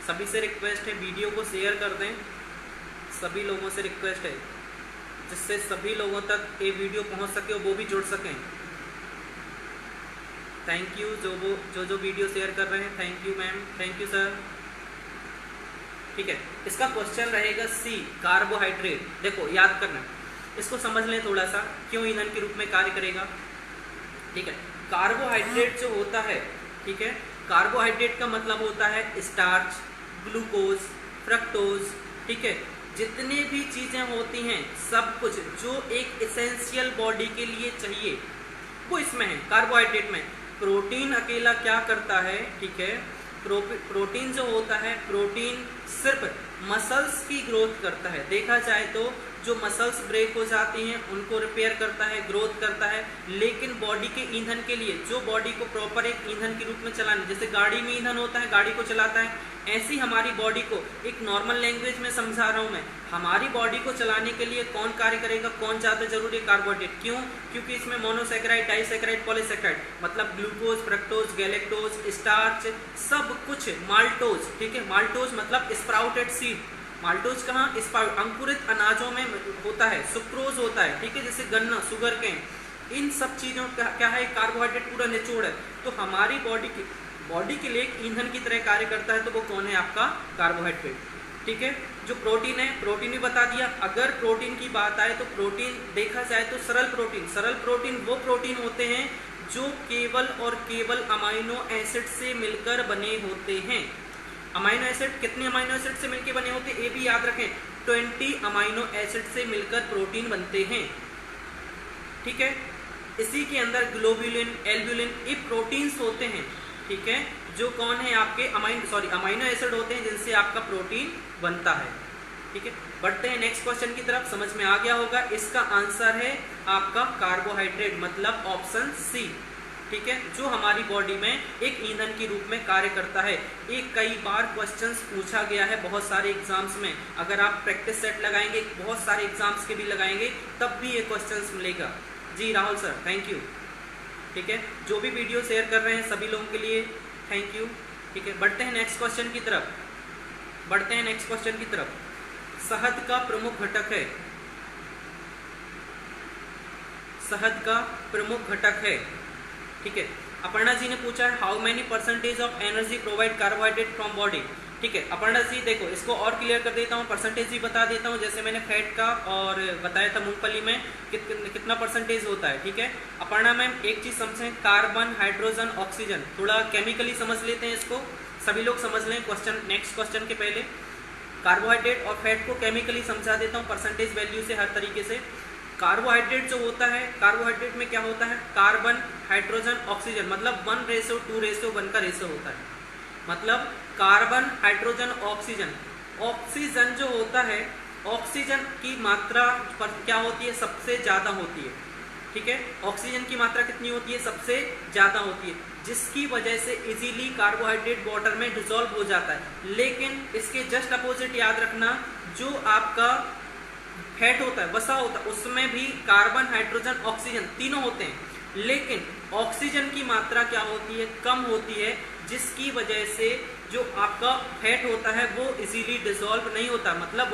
सभी से रिक्वेस्ट है वीडियो को शेयर कर दें, सभी लोगों से रिक्वेस्ट है जिससे सभी लोगों तक ये वीडियो पहुँच सके और वो भी जुड़ सकें। थैंक यू जो वीडियो शेयर कर रहे हैं, thank you ma'am, thank you sir. ठीक है, इसका क्वेश्चन रहेगा सी, कार्बोहाइड्रेट। देखो याद करना, इसको समझ लें थोड़ा सा, क्यों ईंधन के रूप में कार्य करेगा। ठीक है, कार्बोहाइड्रेट जो होता है, ठीक है, कार्बोहाइड्रेट का मतलब होता है स्टार्च, ग्लूकोज, फ्रक्टोज। ठीक है, जितने भी चीजें होती हैं सब कुछ जो एक एसेंशियल बॉडी के लिए चाहिए वो इसमें है, कार्बोहाइड्रेट में। प्रोटीन अकेला क्या करता है, ठीक है, प्रोटीन जो होता है, प्रोटीन सिर्फ मसल्स की ग्रोथ करता है। देखा जाए तो जो मसल्स ब्रेक हो जाती हैं उनको रिपेयर करता है, ग्रोथ करता है, लेकिन बॉडी के ईंधन के लिए, जो बॉडी को प्रॉपर एक ईंधन के रूप में चलाने, जैसे गाड़ी में ईंधन होता है, गाड़ी को चलाता है, ऐसी हमारी बॉडी को, एक नॉर्मल लैंग्वेज में समझा रहा हूं मैं, हमारी बॉडी को चलाने के लिए कौन कार्य करेगा, कौन ज्यादा जरूरी है, कार्बोहाइड्रेट। क्यों? क्योंकि इसमें मोनोसैकेराइड, डाइसैकेराइड, पॉलीसैकेराइड, मतलब ग्लूकोज, फ्रक्टोज, गैलेक्टोज, स्टार्च, सब कुछ, माल्टोज। ठीक है, माल्टोज मतलब स्प्राउटेड सीड। माल्टोज कहाँ? अंकुरित अनाजों में होता है। सुक्रोज होता है, ठीक है, जैसे गन्ना, शुगर केन, इन सब चीजों का क्या है, कार्बोहाइड्रेट पूरा निचोड़ है। तो हमारी बॉडी के लिए एक ईंधन की तरह कार्य करता है, तो वो कौन है? आपका कार्बोहाइड्रेट। ठीक है, जो प्रोटीन है, प्रोटीन भी बता दिया। अगर प्रोटीन की बात आए तो प्रोटीन देखा जाए तो सरल प्रोटीन वो प्रोटीन होते हैं जो केवल और केवल अमाइनो एसिड से मिलकर बने होते हैं। अमाइनो एसिड, कितने अमाइनो एसिड से मिलकर बने होते हैं ये भी याद रखें, 20 अमाइनो एसिड से मिलकर प्रोटीन बनते हैं। ठीक है, इसी के अंदर ग्लोब्यूलिन, एल्ब्यूलिन, ये प्रोटीन्स होते हैं। ठीक है, जो कौन है आपके अमाइनो एसिड होते हैं जिनसे आपका प्रोटीन बनता है। ठीक है, बढ़ते हैं नेक्स्ट क्वेश्चन की तरफ। समझ में आ गया होगा, इसका आंसर है आपका कार्बोहाइड्रेट, मतलब ऑप्शन सी। ठीक है, जो हमारी बॉडी में एक ईंधन के रूप में कार्य करता है। एक कई बार क्वेश्चंस पूछा गया है बहुत सारे एग्जाम्स में, अगर आप प्रैक्टिस सेट लगाएंगे, बहुत सारे एग्जाम्स के भी लगाएंगे, तब भी ये क्वेश्चंस मिलेगा। जी राहुल सर, थैंक यू। ठीक है, जो भी वीडियो शेयर कर रहे हैं सभी लोगों के लिए थैंक यू। ठीक है, बढ़ते हैं नेक्स्ट क्वेश्चन की तरफ। शहद का प्रमुख घटक है, शहद का प्रमुख घटक है। ठीक है, अपर्णा जी ने पूछा है how many percentage of energy provide carbohydrate from body. ठीक है, अपर्णा जी देखो, इसको और क्लियर कर देता हूँ, परसेंटेज भी बता देता हूँ। जैसे मैंने फैट का और बताया था मूंगफली में कितना परसेंटेज होता है। ठीक है, अपर्णा मैम एक चीज समझें, कार्बन, हाइड्रोजन, ऑक्सीजन, थोड़ा केमिकली समझ लेते हैं इसको, सभी लोग समझ लें। नेक्स्ट क्वेश्चन के पहले कार्बोहाइड्रेट और फैट को केमिकली समझा देता हूँ परसेंटेज वैल्यू से, हर तरीके से। कार्बोहाइड्रेट जो होता है, कार्बोहाइड्रेट में क्या होता है, कार्बन, हाइड्रोजन, ऑक्सीजन, मतलब 1:2:1 का रेशो होता है। मतलब कार्बन, हाइड्रोजन, ऑक्सीजन। ऑक्सीजन जो होता है, ऑक्सीजन की मात्रा पर क्या होती है, सबसे ज्यादा होती है। ठीक है, ऑक्सीजन की मात्रा कितनी होती है, सबसे ज्यादा होती है, जिसकी वजह से इजीली कार्बोहाइड्रेट वाटर में डिसॉल्व हो जाता है। लेकिन इसके जस्ट अपोजिट याद रखना, जो आपका फैट होता है, वसा होता है, उसमें भी कार्बन, हाइड्रोजन, ऑक्सीजन तीनों होते हैं, लेकिन ऑक्सीजन की मात्रा क्या होती है, कम होती है, जिसकी वजह से जो आपका फैट होता है वो इजीली डिसॉल्व नहीं होता, मतलब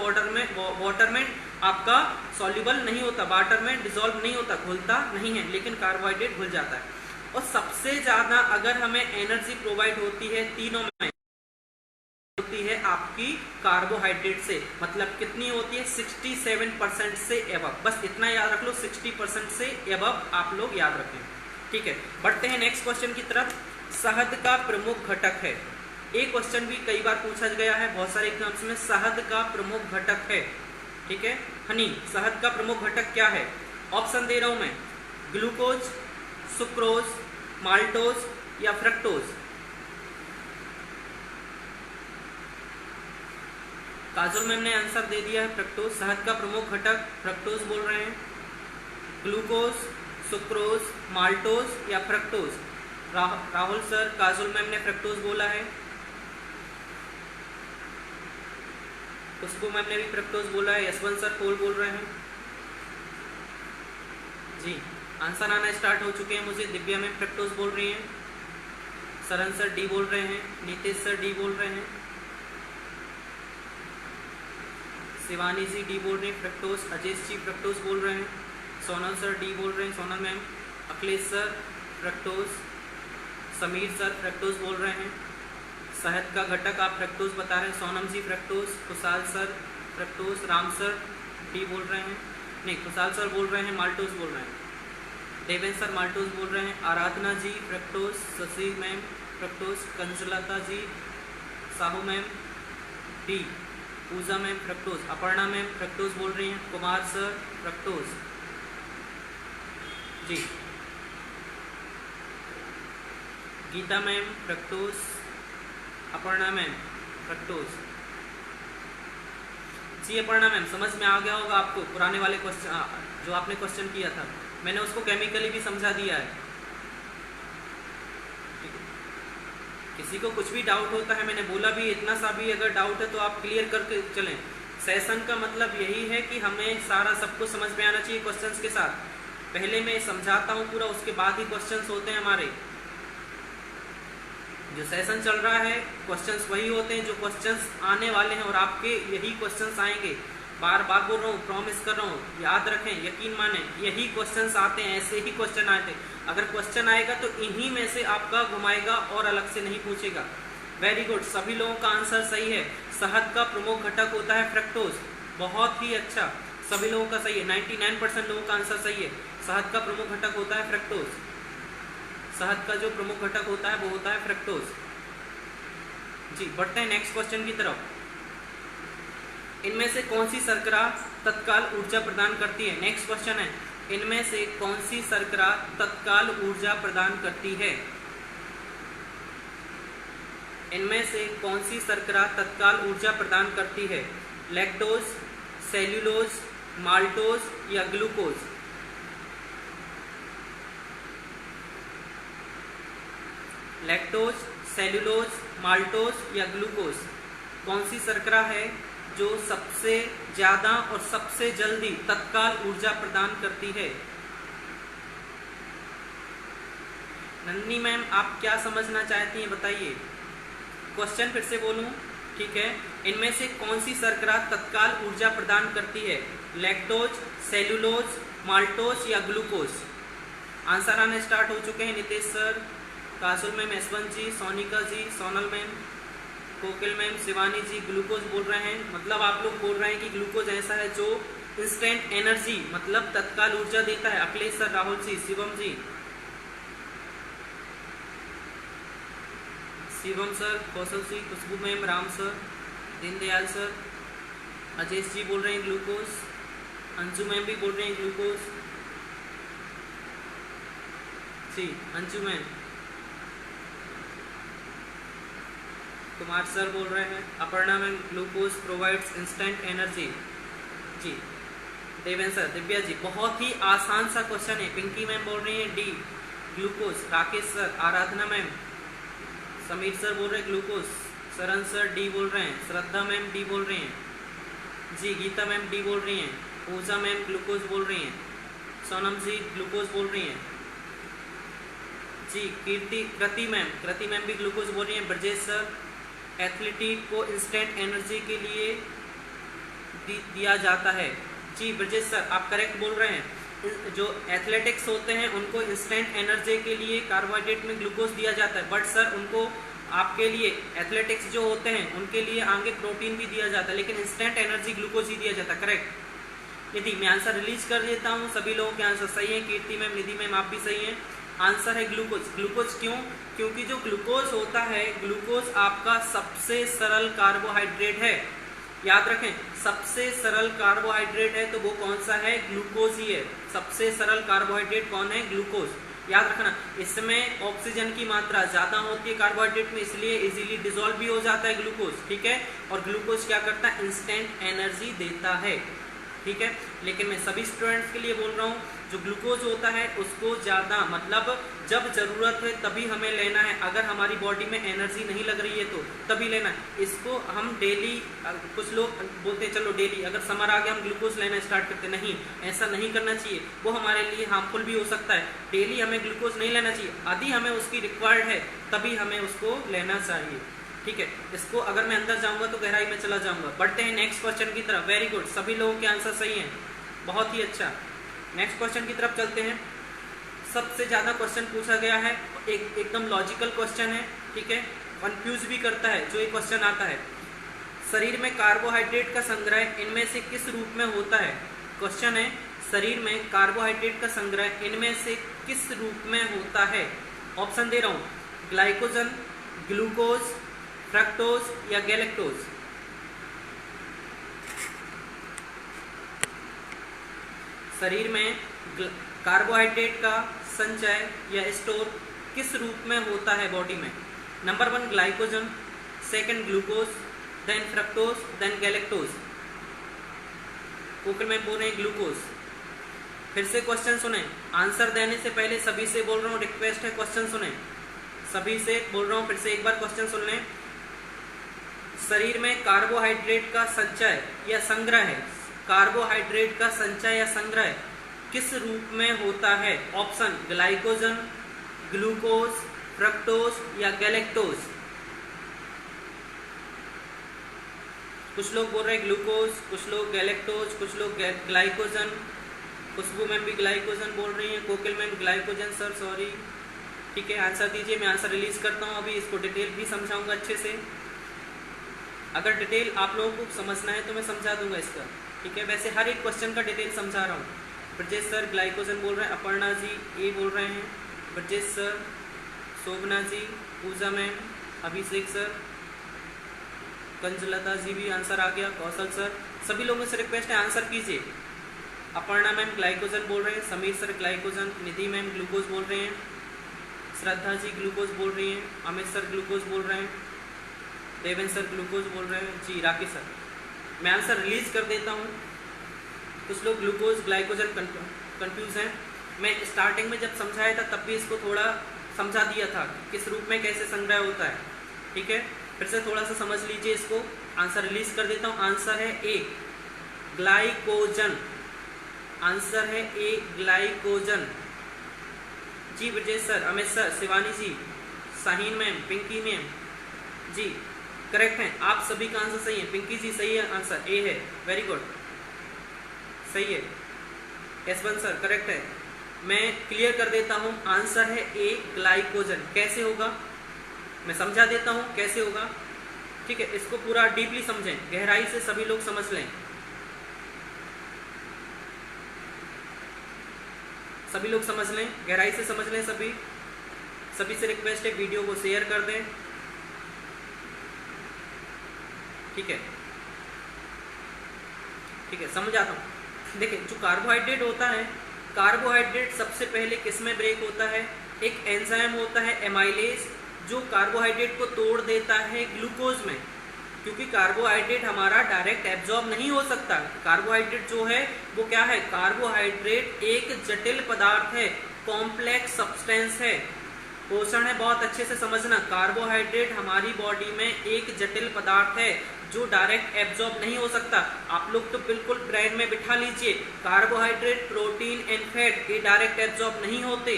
वाटर में आपका सॉल्युबल नहीं होता, वाटर में डिसॉल्व नहीं होता, घुलता नहीं है, लेकिन कार्बोहाइड्रेट घुल जाता है। और सबसे ज्यादा अगर हमें एनर्जी प्रोवाइड होती है तीनों में, होती है आपकी कार्बोहाइड्रेट से, मतलब कितनी होती है, 67% से एबव। बस इतना याद रख लो, 60% से एबव आप लोग याद रखें। ठीक है, बढ़ते हैं नेक्स्ट क्वेश्चन की तरफ। शहद का प्रमुख घटक है, एक क्वेश्चन भी कई बार पूछा गया है बहुत सारे एग्जाम्स में, शहद का प्रमुख घटक है। ठीक है, हनी, शहद का प्रमुख घटक क्या है? ऑप्शन दे रहा हूं मैं, ग्लूकोज, सुक्रोज, माल्टोज या फ्रक्टोज। काजल मैम ने आंसर दे दिया है फ्रक्टोज, शहद का प्रमुख घटक फ्रक्टोज बोल रहे हैं। ग्लूकोज, सुक्रोज, माल्टोज या फ्रक्टोज। राहुल सर, काजल मैम ने फ्रक्टोज बोला है, खुशबू मैम ने भी फ्रक्टोज बोला है, यशवंत सर कोल बोल रहे हैं। जी, आंसर आना स्टार्ट हो चुके हैं मुझे। दिव्या मैम फ्रक्टोज बोल रही हैं, सरन सर डी बोल रहे हैं, नीतीश सर डी बोल रहे हैं, शिवानी जी डी बोल रहे हैं फ्रक्टोज, अजय जी फ्रक्टोज बोल रहे हैं, सोनल सर डी बोल रहे हैं, Sonal ma'am, Akhilesh sir fructose, Sameer sir fructose बोल रहे हैं। शहद का घटक आप फ्रक्टोज बता रहे हैं। Sonam ji fructose. Kushal sir fructose. Ram sir D बोल रहे हैं, नहीं कुशाल सर बोल रहे हैं माल्टोज बोल रहे हैं। देवेंद्र सर माल्टोज बोल रहे हैं। Aradhana ji fructose. Shashi ma'am fructose. Kanjlata ji, Sahu ma'am D. Pooja ma'am fructose. Aparna ma'am fructose बोल रही हैं। कुमार सर फ्रक्टोज जी। Geeta ma'am fructose. Aparna ma'am fructose जी। अपर्णा मैम समझ में आ गया होगा आपको पुराने वाले क्वेश्चन जो आपने क्वेश्चन किया था, मैंने उसको केमिकली भी समझा दिया है। किसी को कुछ भी डाउट होता है, मैंने बोला भी इतना सा भी अगर डाउट है तो आप क्लियर करके चलें। सेशन का मतलब यही है कि हमें सारा सब कुछ समझ में आना चाहिए क्वेश्चंस के साथ। पहले मैं समझाता हूँ पूरा, उसके बाद ही क्वेश्चंस होते हैं हमारे। जो सेशन चल रहा है क्वेश्चंस वही होते हैं जो क्वेश्चंस आने वाले हैं, और आपके यही क्वेश्चंस आएंगे। बार बार बोल रहा हूँ, प्रॉमिस कर रहा हूँ, याद रखें, यकीन माने, यही क्वेश्चंस आते हैं, ऐसे ही क्वेश्चन आए थे। अगर क्वेश्चन आएगा तो इन्हीं में से आपका घुमाएगा और अलग से नहीं पूछेगा। वेरी गुड, सभी लोगों का आंसर सही है। शहद का प्रमुख घटक होता है फ्रक्टोज। बहुत ही अच्छा, सभी लोगों का सही है। 99% लोगों का आंसर सही है। शहद का प्रमुख घटक होता है फ्रक्टोज। शहद का जो प्रमुख घटक होता है वो होता है फ्रक्टोज जी। बढ़ते हैं नेक्स्ट क्वेश्चन की तरफ। इनमें से कौन सी शर्करा तत्काल ऊर्जा प्रदान करती है? नेक्स्ट क्वेश्चन है, इनमें से कौन सी शर्करा तत्काल ऊर्जा प्रदान करती है? इनमें से कौन सी शर्करा तत्काल ऊर्जा प्रदान करती है? लैक्टोज, सेल्यूलोज, माल्टोज या ग्लूकोज? लैक्टोज, सेल्यूलोज, माल्टोज या ग्लूकोज? कौन सी शर्करा है जो सबसे ज्यादा और सबसे जल्दी तत्काल ऊर्जा प्रदान करती है? नन्नी मैम आप क्या समझना चाहती हैं बताइए। क्वेश्चन फिर से बोलूं, ठीक है। इनमें से कौन सी शर्करा तत्काल ऊर्जा प्रदान करती है? लैक्टोज, सेल्यूलोज, माल्टोज या ग्लूकोज? आंसर आने स्टार्ट हो चुके हैं। नितेश सर, काजुल मैम, यशवंत जी, सोनिका जी, सोनल मैम, कोकिल मैम, शिवानी जी ग्लूकोज बोल रहे हैं। मतलब आप लोग बोल रहे हैं कि ग्लूकोज ऐसा है जो इंस्टेंट एनर्जी मतलब तत्काल ऊर्जा देता है। Akhilesh sir, Rahul ji, Shivam ji, Shivam sir, Kaushal ji, Khushboo ma'am, Ram sir, Deendayal sir, Ajesh ji बोल रहे हैं ग्लूकोज, अंजू मैम भी बोल रहे हैं ग्लूकोज जी, अंजू मैम, कुमार सर बोल रहे हैं, Aparna ma'am glucose provides instant energy जी, देवेंद्र सर, दिव्या जी, बहुत ही आसान सा क्वेश्चन है। पिंकी मैम बोल रही हैं डी ग्लूकोज, राकेश सर, आराधना मैम, समीर सर बोल रहे हैं ग्लूकोज, सरन सर डी बोल रहे हैं, श्रद्धा मैम डी बोल रही हैं जी, गीता मैम डी बोल रही हैं, पूजा मैम ग्लूकोज बोल रही हैं, सोनम जी ग्लूकोज बोल रही हैं जी, कृति मैम भी ग्लूकोज बोल रही हैं, ब्रजेश सर, एथलेटिक को इंस्टेंट एनर्जी के लिए दिया जाता है जी। ब्रजेश सर आप करेक्ट बोल रहे हैं। जो एथलेटिक्स होते हैं उनको इंस्टेंट एनर्जी के लिए कार्बोहाइड्रेट में ग्लूकोज दिया जाता है, बट सर उनको आपके लिए एथलेटिक्स जो होते हैं उनके लिए आगे प्रोटीन भी दिया जाता है, लेकिन इंस्टेंट एनर्जी ग्लूकोज ही दिया जाता है। करेक्ट। यदि मैं आंसर रिलीज कर देता हूँ, सभी लोगों के आंसर सही है। कीर्ति मैम, निधि मैम आप भी सही हैं। आंसर है ग्लूकोज। ग्लूकोज क्यों? क्योंकि जो ग्लूकोज होता है, ग्लूकोज आपका सबसे सरल कार्बोहाइड्रेट है। याद रखें, सबसे सरल कार्बोहाइड्रेट है तो वो कौन सा है? ग्लूकोज ही है। सबसे सरल कार्बोहाइड्रेट कौन है? ग्लूकोज। याद रखना, इसमें ऑक्सीजन की मात्रा ज़्यादा होती है कार्बोहाइड्रेट में, इसलिए इजीली डिसॉल्व भी हो जाता है ग्लूकोज, ठीक है। और ग्लूकोज क्या करता है? इंस्टेंट एनर्जी देता है, ठीक है। लेकिन मैं सभी स्टूडेंट्स के लिए बोल रहा हूँ, जो ग्लूकोज होता है उसको ज़्यादा मतलब जब ज़रूरत है तभी हमें लेना है। अगर हमारी बॉडी में एनर्जी नहीं लग रही है तो तभी लेना है। इसको हम डेली, कुछ लोग बोलते हैं चलो डेली, अगर समर आ गया हम ग्लूकोज लेना स्टार्ट करते, नहीं, ऐसा नहीं करना चाहिए, वो हमारे लिए हार्मफुल भी हो सकता है। डेली हमें ग्लूकोज नहीं लेना चाहिए, यदि हमें उसकी रिक्वायर्ड है तभी हमें उसको लेना चाहिए, ठीक है। इसको अगर मैं अंदर जाऊंगा तो गहराई में चला जाऊंगा। बढ़ते हैं नेक्स्ट क्वेश्चन की तरफ। वेरी गुड, सभी लोगों के आंसर सही हैं, बहुत ही अच्छा। नेक्स्ट क्वेश्चन की तरफ चलते हैं। सबसे ज्यादा क्वेश्चन पूछा गया है, एकदम लॉजिकल क्वेश्चन है, ठीक है, कंफ्यूज भी करता है जो ये क्वेश्चन आता है। शरीर में कार्बोहाइड्रेट का संग्रह इनमें से किस रूप में होता है? क्वेश्चन है, शरीर में कार्बोहाइड्रेट का संग्रह इनमें से किस रूप में होता है? ऑप्शन दे रहा हूं, ग्लाइकोजन, ग्लूकोज, फ्रक्टोज या गैलेक्टोज। शरीर में कार्बोहाइड्रेट का संचय या स्टोर किस रूप में होता है बॉडी में? Number 1 glycogen, second glucose, then fructose, then galactose. कोकल में बोल रहे हैं ग्लूकोज। फिर से क्वेश्चन सुने, आंसर देने से पहले सभी से बोल रहा हूँ, रिक्वेस्ट है क्वेश्चन सुने, सभी से बोल रहा हूँ, फिर से एक बार क्वेश्चन सुन लें। शरीर में कार्बोहाइड्रेट का संचय या संग्रह है, कार्बोहाइड्रेट का संचय या संग्रह किस रूप में होता है? ऑप्शन ग्लाइकोजन, ग्लूकोज, फ्रक्टोज या गैलेक्टोज। कुछ लोग बोल रहे हैं ग्लूकोज, कुछ लोग गैलेक्टोज, कुछ लोग ग्लाइकोजन। खुशबू मैम भी ग्लाइकोजन बोल रही हैं, कोकिल मैम ग्लाइकोजन सर सॉरी। ठीक है, आंसर दीजिए, मैं आंसर रिलीज करता हूँ। अभी इसको डिटेल भी समझाऊंगा अच्छे से। अगर डिटेल आप लोगों को समझना है तो मैं समझा दूंगा इसका, ठीक है। वैसे हर एक क्वेश्चन का डिटेल समझा रहा हूँ। ब्रजेश सर ग्लाइकोजन बोल रहे हैं, अपर्णा जी ए बोल रहे हैं, ब्रजेश सर, शोभना जी, पूजा मैम, अभिषेक सर, कंजलता जी भी आंसर आ गया, कौशल सर, सभी लोगों से रिक्वेस्ट है आंसर कीजिए। अपर्णा मैम ग्लाइकोजन बोल रहे हैं, समीर सर ग्लाइकोजन, निधि मैम ग्लूकोज बोल रहे हैं, श्रद्धा जी ग्लूकोज बोल रही हैं, अमित सर ग्लूकोज बोल रहे हैं, देवेंद्र सर ग्लूकोज बोल रहे हैं जी, राकेश सर। मैं आंसर रिलीज कर देता हूँ। कुछ लोग ग्लूकोज ग्लाइकोजन कंफ्यूज हैं। मैं स्टार्टिंग में जब समझाया था तब भी इसको थोड़ा समझा दिया था किस रूप में कैसे संग्रह होता है, ठीक है। फिर से थोड़ा सा समझ लीजिए इसको। आंसर रिलीज कर देता हूँ। आंसर है ए ग्लाइकोजन, आंसर है ए ग्लाइकोजन जी। ब्रजेश सर, अमित सर, शिवानी जी, शाहीन मैम, पिंकी मैम जी करेक्ट हैं। आप सभी का आंसर सही है। पिंकी जी सही है, आंसर ए है, वेरी गुड, सही है। यशवंत सर करेक्ट है। मैं क्लियर कर देता हूं, आंसर है ए ग्लाइकोजन। कैसे होगा मैं समझा देता हूं कैसे होगा, ठीक है। इसको पूरा डीपली समझें, गहराई से सभी लोग समझ लें, सभी लोग समझ लें, गहराई से समझ लें सभी। सभी से रिक्वेस्ट है वीडियो को शेयर कर दें, ठीक है, ठीक है। समझ आता हूं। देखिए, जो कार्बोहाइड्रेट होता है, कार्बोहाइड्रेट सबसे पहले किस में ब्रेक होता है? एक एंजाइम होता है एमाइलेज, जो कार्बोहाइड्रेट को तोड़ देता है ग्लूकोज में, क्योंकि कार्बोहाइड्रेट हमारा डायरेक्ट एब्जॉर्ब नहीं हो सकता। कार्बोहाइड्रेट जो है वो क्या है? कार्बोहाइड्रेट एक जटिल पदार्थ है, कॉम्प्लेक्स सब्सटेंस है। पोषण है, बहुत अच्छे से समझना। कार्बोहाइड्रेट हमारी बॉडी में एक जटिल पदार्थ है जो डायरेक्ट एब्जॉर्ब नहीं हो सकता। आप लोग तो बिल्कुल ब्रेन में बिठा लीजिए, कार्बोहाइड्रेट, प्रोटीन एंड फैट ये डायरेक्ट एब्जॉर्ब नहीं होते,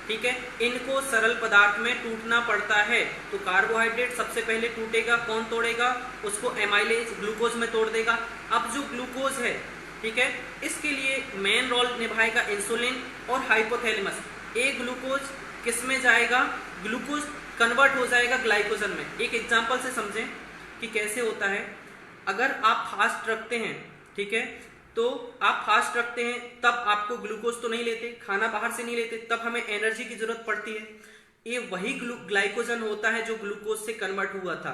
ठीक है। इनको सरल पदार्थ में टूटना पड़ता है। तो कार्बोहाइड्रेट सबसे पहले टूटेगा, कौन तोड़ेगा उसको? एमाइलेज ग्लूकोज में तोड़ देगा। अब जो ग्लूकोज है, ठीक है, इसके लिए मेन रोल निभाएगा इंसुलिन और हाइपोथैलेमस। ए ग्लूकोज किस में जाएगा? ग्लूकोज कन्वर्ट हो जाएगा ग्लाइकोजन में। एक एग्जांपल से समझें कि कैसे होता है। अगर आप फास्ट रखते हैं, ठीक है, तो आप फास्ट रखते हैं तब आपको ग्लूकोज तो नहीं लेते, खाना बाहर से नहीं लेते, तब हमें एनर्जी की जरूरत पड़ती है। ये वही ग्लाइकोजन होता है जो ग्लूकोज से कन्वर्ट हुआ था,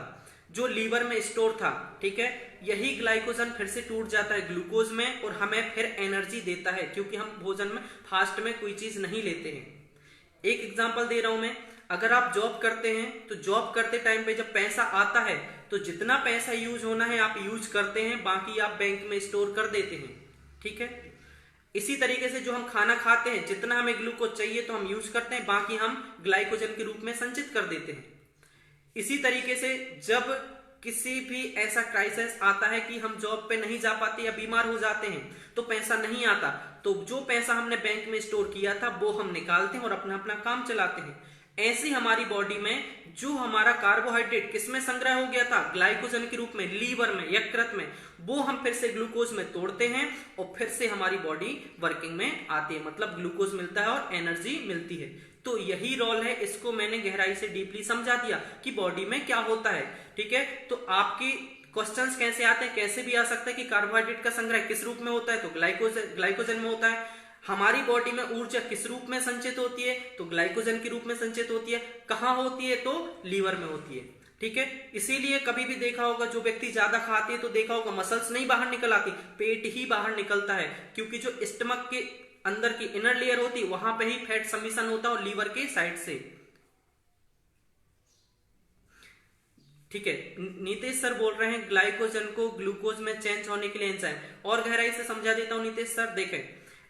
जो लीवर में स्टोर था, ठीक है। यही ग्लाइकोजन फिर से टूट जाता है ग्लूकोज में और हमें फिर एनर्जी देता है, क्योंकि हम भोजन में फास्ट में कोई चीज नहीं लेते हैं। एक एग्जांपल दे रहा हूं मैं। अगर आप जॉब करते हैं तो जॉब करते टाइम पे जब पैसा आता है तो जितना पैसा यूज होना है आप यूज करते हैं, बाकी आप बैंक में स्टोर कर देते हैं, ठीक है। इसी तरीके से जो हम खाना खाते हैं, जितना हमें ग्लूकोज चाहिए तो हम यूज करते हैं, बाकी हम ग्लाइकोजन के रूप में संचित कर देते हैं। इसी तरीके से जब किसी भी ऐसा क्राइसिस आता है कि हम जॉब पे नहीं जा पाते या बीमार हो जाते हैं तो पैसा नहीं आता, तो जो पैसा हमने बैंक में स्टोर किया था वो हम निकालते हैं और अपना अपना काम चलाते हैं। ऐसे हमारी बॉडी में जो हमारा कार्बोहाइड्रेट किसमें संग्रह हो गया था, ग्लाइकोजन के रूप में लीवर में, यकृत में, वो हम फिर से ग्लूकोज में तोड़ते हैं और फिर से हमारी बॉडी वर्किंग में आती है, मतलब ग्लूकोज मिलता है और एनर्जी मिलती है। तो यही रोल है, इसको मैंने गहराई से डीपली समझा दिया कि बॉडी में क्या होता है। ठीक है, तो आपकी क्वेश्चंस कैसे आते हैं, कैसे भी आ सकता है कि कार्बोहाइड्रेट का संग्रह किस रूप में होता है, तो ग्लाइकोजन में होता है। हमारी बॉडी में ऊर्जा किस रूप में संचित होती है, तो ग्लाइकोजन के रूप में संचित होती है। कहां होती है, तो लीवर में होती है। ठीक है, इसीलिए कभी भी देखा होगा जो व्यक्ति ज्यादा खाते हैं तो देखा होगा मसल्स नहीं बाहर निकल आती, पेट ही बाहर निकलता है, क्योंकि जो स्टमक के अंदर की इनर लेयर होती है वहां पे ही फैट सबमिशन होता है और लीवर के साइड से। ठीक है, नीतीश सर बोल रहे हैं ग्लाइकोजन को ग्लूकोज में चेंज होने के लिए एंजाइम, और गहराई से समझा देता हूं नीतीश सर। देखें,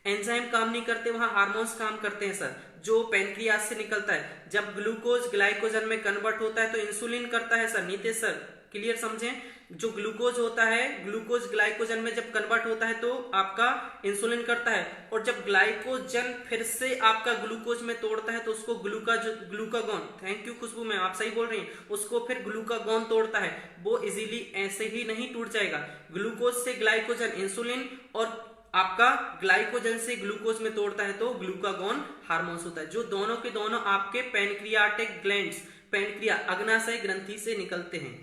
एंजाइम काम नहीं करते, वहां हार्मोन्स काम करते हैं सर, जो पैनक्रियाज से निकलता है। जब ग्लूकोज ग्लाइकोजन में कन्वर्ट होता है तो इंसुलिन करता है सर। नीतीश सर क्लियर समझें, जो ग्लूकोज होता है, ग्लूकोज ग्लाइकोजन में जब कन्वर्ट होता है तो आपका इंसुलिन करता है, और जब ग्लाइकोजन फिर से आपका ग्लूकोज में तोड़ता है तो उसको glucagon, thank you Khushboo ma'am आप सही बोल रही हैं, उसको फिर ग्लूकागॉन तोड़ता है। वो इजीली ऐसे ही नहीं टूट जाएगा। ग्लूकोज से ग्लाइकोजन इंसुलिन और आपका ग्लाइकोजन से ग्लूकोज में तोड़ता है तो ग्लूकागॉन हार्मोन्स होता है, जो दोनों के दोनों आपके पैनक्रियाटिक ग्लैंड्स, पैनक्रिया अग्नाशय ग्रंथि से निकलते हैं।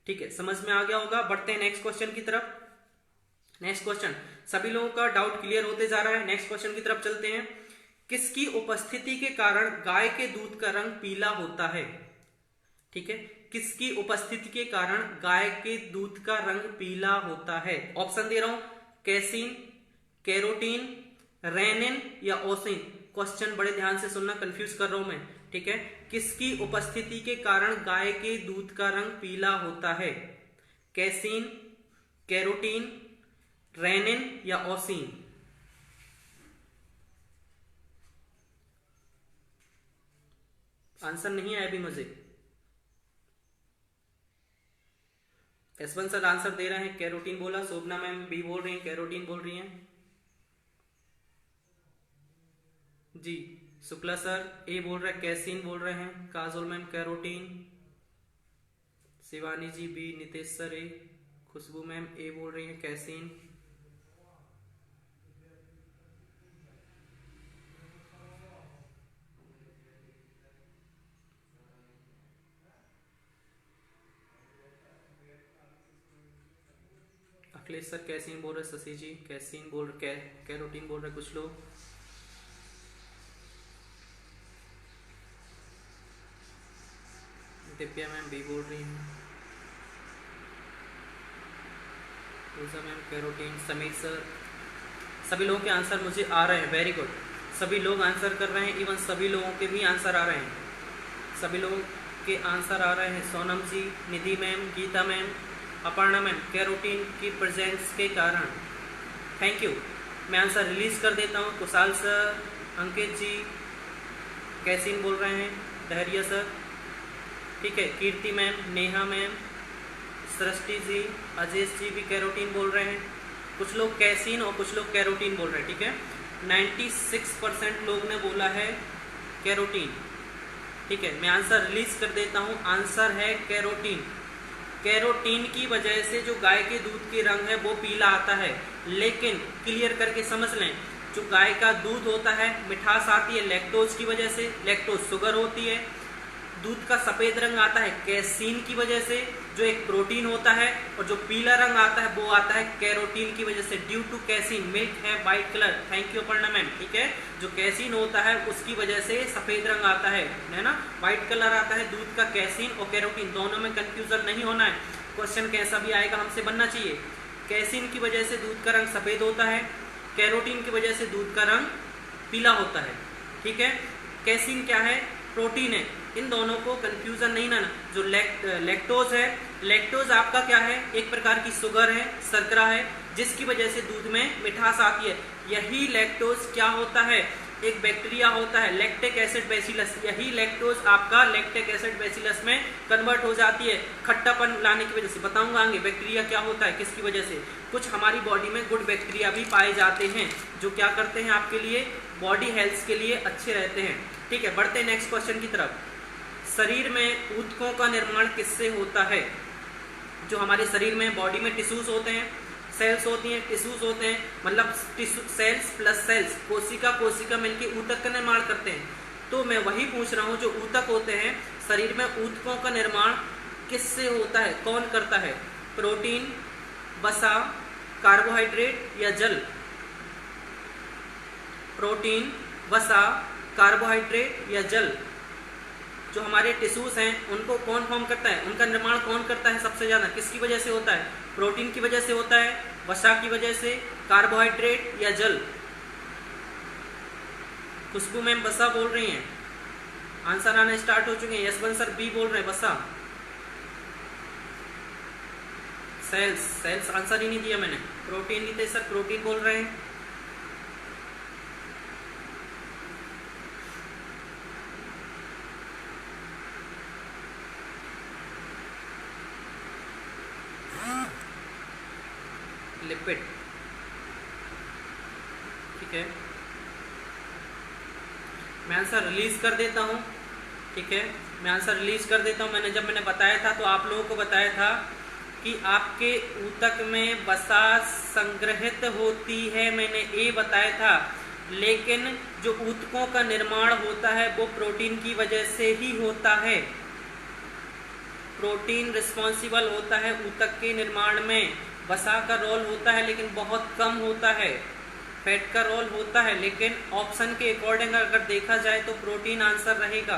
ठीक है, समझ में आ गया होगा। बढ़ते हैं नेक्स्ट क्वेश्चन की तरफ। नेक्स्ट क्वेश्चन, सभी लोगों का डाउट क्लियर होते जा रहा है। नेक्स्ट क्वेश्चन की तरफ चलते हैं। किसकी उपस्थिति के कारण गाय के दूध का रंग पीला होता है? ठीक है, किसकी उपस्थिति के कारण गाय के दूध का रंग पीला होता है? ऑप्शन दे रहा हूं, कैसीन, कैरोटीन, रेनिन या ओसिन। क्वेश्चन बड़े ध्यान से सुनना, कंफ्यूज कर रहा हूं मैं। ठीक है, किसकी उपस्थिति के कारण गाय के दूध का रंग पीला होता है? कैसीन, कैरोटीन, रेनिन या ओसिन? आंसर नहीं आया अभी मुझे। यशवंत सर आंसर दे रहे हैं, कैरोटीन बोला। शोभना मैम बी बोल रही हैं, कैरोटीन बोल रही हैं जी। शुक्ला सर ए बोल रहे हैं, कैसीन बोल रहे हैं। Kajol ma'am carotene. Shivani ji B, Nitesh sir A, Khushboo ma'am A बोल रही हैं, कैसीन। अखिलेश सर कैसीन बोल रहे, शशि जी कैसीन बोल रहे, कैरोटीन बोल रहे कुछ लोग। दिव्या मैम बी बोल रही हैं, पूजा मैम कैरोटीन, समीर सर। सभी लोगों के आंसर मुझे आ रहे हैं, वेरी गुड। सभी लोग आंसर कर रहे हैं, इवन सभी लोगों के भी आंसर आ रहे हैं, सभी लोगों के आंसर आ रहे हैं। Sonam ji, Nidhi ma'am, Geeta ma'am, Aparna ma'am, carotene की प्रेजेंस के कारण। Thank you. मैं आंसर रिलीज कर देता हूँ। कुशाल सर, अंकित जी कैसीन बोल रहे हैं, डहरिया सर। ठीक है, कीर्ति मैम, नेहा मैम, सृष्टि जी, अजेश जी भी कैरोटीन बोल रहे हैं। कुछ लोग कैसीन और कुछ लोग कैरोटीन बोल रहे हैं। ठीक है, 96% लोग ने बोला है कैरोटीन। ठीक है, मैं आंसर रिलीज कर देता हूं। आंसर है कैरोटीन। कैरोटीन की वजह से जो गाय के दूध के रंग है वो पीला आता है, लेकिन क्लियर करके समझ लें, जो गाय का दूध होता है मिठास आती है लैक्टोज की वजह से, लैक्टोज शुगर होती है। दूध का सफेद रंग आता है कैसीन की वजह से, जो एक प्रोटीन होता है, और जो पीला रंग आता है वो आता है कैरोटीन की वजह से। ड्यू टू कैसीन मिल्क है white colour. Thank you Aparna ma'am. ठीक है, जो कैसीन होता है उसकी वजह से सफेद रंग आता है ना, व्हाइट कलर आता है दूध का। कैसीन और कैरोटीन दोनों में कंफ्यूजन नहीं होना है, क्वेश्चन कैसा भी आएगा हमसे बनना चाहिए। कैसीन की वजह से दूध का रंग सफेद होता है, कैरोटीन की वजह से दूध का रंग पीला होता है। ठीक है, कैसीन क्या है? प्रोटीन है। इन दोनों को कंफ्यूजन नहीं ना। जो लैक्टोज है, लैक्टोज आपका क्या है? एक प्रकार की शुगर है, शर्करा है, जिसकी वजह से दूध में मिठास आती है। यही लैक्टोज क्या होता है? एक बैक्टीरिया होता है लैक्टिक एसिड बैसिलस। यही लैक्टोज आपका लैक्टिक एसिड बैसिलस में कन्वर्ट हो जाती है खट्टापन लाने की वजह से। बताऊंगा आगे बैक्टीरिया क्या होता है, किसकी वजह से। कुछ हमारी बॉडी में गुड बैक्टीरिया भी पाए जाते हैं, जो क्या करते हैं आपके लिए, बॉडी हेल्थ के लिए अच्छे रहते हैं। ठीक है, बढ़ते हैं नेक्स्ट क्वेश्चन की तरफ। शरीर में ऊतकों का निर्माण किससे होता है? जो हमारे शरीर में बॉडी में टिश्यूज होते हैं, सेल्स होती हैं, टिश्यूज होते हैं, मतलब सेल्स प्लस सेल्स, कोशिका कोशिका मिलकर ऊतक का निर्माण करते हैं। तो मैं वही पूछ रहा हूँ, जो ऊतक होते हैं शरीर में, ऊतकों का निर्माण किससे होता है, कौन करता है? प्रोटीन, वसा, कार्बोहाइड्रेट या जल? प्रोटीन, वसा, कार्बोहाइड्रेट या जल? जो हमारे टिश्यूज हैं उनको कौन फॉर्म करता है, उनका निर्माण कौन करता है सबसे ज़्यादा, किसकी वजह से होता है? प्रोटीन की वजह से होता है, वसा की वजह से, कार्बोहाइड्रेट या जल? खुशबू मैम वसा बोल रही हैं, आंसर आना स्टार्ट हो चुके हैं। यशवंत सर बी बोल रहे हैं, वसा। सेल्स आंसर ही नहीं दिया मैंने, प्रोटीन नहीं थे सर, प्रोटीन बोल रहे हैं। लिपिड, ठीक है, मैं आंसर रिलीज कर देता हूँ। ठीक है, मैं आंसर रिलीज कर देता हूँ। मैंने बताया था तो आप लोगों को बताया था कि आपके ऊतक में वसा संग्रहित होती है, मैंने ये बताया था। लेकिन जो ऊतकों का निर्माण होता है वो प्रोटीन की वजह से ही होता है। प्रोटीन रिस्पॉन्सिबल होता है ऊतक के निर्माण में। वसा का रोल होता है लेकिन बहुत कम होता है। फैट का रोल होता है, लेकिन ऑप्शन के अकॉर्डिंग अगर देखा जाए तो प्रोटीन आंसर रहेगा।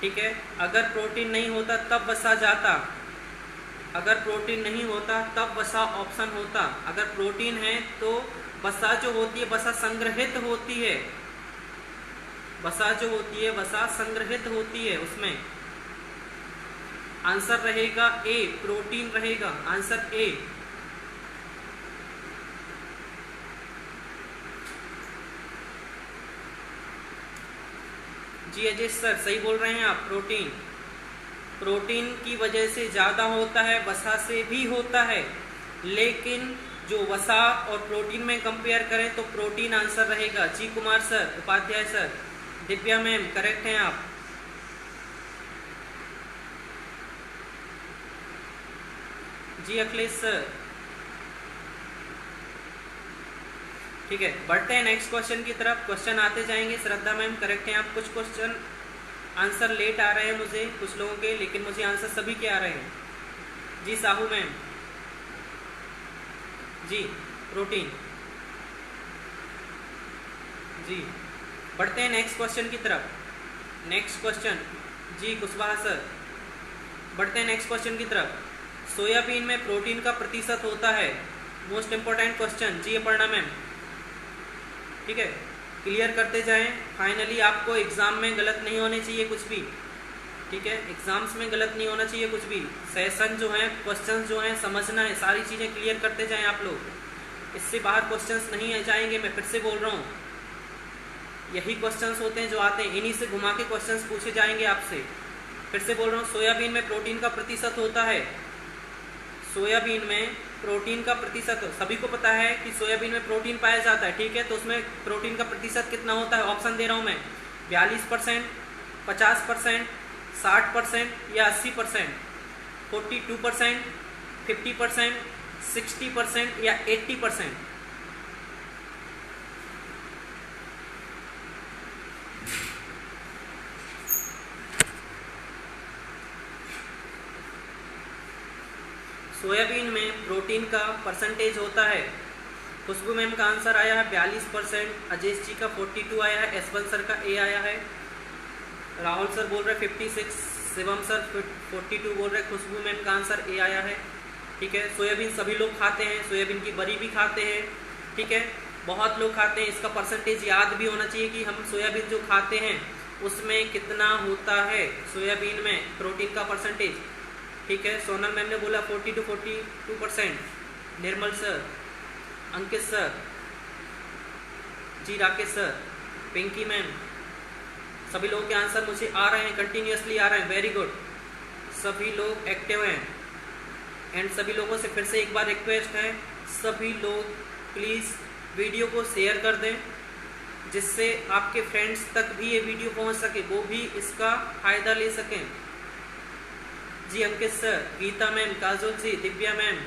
ठीक है, अगर प्रोटीन नहीं होता तब वसा जाता, अगर प्रोटीन नहीं होता तब वसा ऑप्शन होता। अगर प्रोटीन है तो वसा जो होती है वसा संग्रहित होती है, वसा जो होती है वसा संग्रहित होती है, उसमें आंसर रहेगा ए, प्रोटीन रहेगा, आंसर ए। जी अजय सर सही बोल रहे हैं आप। प्रोटीन की वजह से ज़्यादा होता है, वसा से भी होता है, लेकिन जो वसा और प्रोटीन में कंपेयर करें तो प्रोटीन आंसर रहेगा। जी Kumar sir, Upadhyay sir, Divya ma'am correct हैं आप। जी अखिलेश सर, ठीक है, बढ़ते हैं नेक्स्ट क्वेश्चन की तरफ। क्वेश्चन आते जाएंगे। श्रद्धा मैम करेक्ट हैं आप। कुछ क्वेश्चन आंसर लेट आ रहे हैं मुझे, कुछ लोगों के, लेकिन मुझे आंसर सभी के आ रहे हैं। जी साहू मैम, जी प्रोटीन। जी बढ़ते हैं नेक्स्ट क्वेश्चन की तरफ। नेक्स्ट क्वेश्चन, जी कुशवाहा सर, बढ़ते हैं नेक्स्ट क्वेश्चन की तरफ। सोयाबीन में प्रोटीन का प्रतिशत होता है, मोस्ट इंपॉर्टेंट क्वेश्चन। जी अपर्णा मैम, ठीक है, क्लियर करते जाएं। फाइनली आपको एग्जाम में गलत नहीं होने चाहिए कुछ भी। ठीक है, एग्जाम्स में गलत नहीं होना चाहिए कुछ भी। सेशन जो है, क्वेश्चंस जो हैं समझना है, सारी चीज़ें क्लियर करते जाएं आप लोग। इससे बाहर क्वेश्चंस नहीं जाएंगे, मैं फिर से बोल रहा हूँ। यही क्वेश्चंस होते हैं जो आते हैं, इन्हीं से घुमा के क्वेश्चंस पूछे जाएंगे आपसे। फिर से बोल रहा हूँ, सोयाबीन में प्रोटीन का प्रतिशत होता है। सोयाबीन में प्रोटीन का प्रतिशत सभी को पता है कि सोयाबीन में प्रोटीन पाया जाता है। ठीक है, तो उसमें प्रोटीन का प्रतिशत कितना होता है? ऑप्शन दे रहा हूँ मैं, 42%, 50%, 60% या 80%, 42%, 50%, 60% या 80%। सोयाबीन में प्रोटीन का परसेंटेज होता है। खुशबू मैम का आंसर आया है 42%, अजेश जी का 42 आया है, यशवंत सर का ए आया है, राहुल सर बोल रहे 56, शिवम सर 42 बोल रहे, खुशबू मैम का आंसर ए आया है। ठीक है, सोयाबीन सभी लोग खाते हैं, सोयाबीन की बरी भी खाते हैं। ठीक है, बहुत लोग खाते हैं। इसका परसेंटेज याद भी होना चाहिए कि हम सोयाबीन जो खाते हैं उसमें कितना होता है सोयाबीन में प्रोटीन का परसेंटेज। ठीक है, सोनल मैम ने बोला 40 to 42%, Nirmal sir, Ankit sir, जी राकेश सर, पिंकी मैम, सभी लोगों के आंसर मुझे आ रहे हैं, कंटिन्यूसली आ रहे हैं। वेरी गुड, सभी लोग एक्टिव हैं। एंड सभी लोगों से फिर से एक बार रिक्वेस्ट है, सभी लोग प्लीज़ वीडियो को शेयर कर दें, जिससे आपके फ्रेंड्स तक भी ये वीडियो पहुंच सके, वो भी इसका फ़ायदा ले सकें। जी अंकित सर, गीता मैम, काजोल जी, दिव्या मैम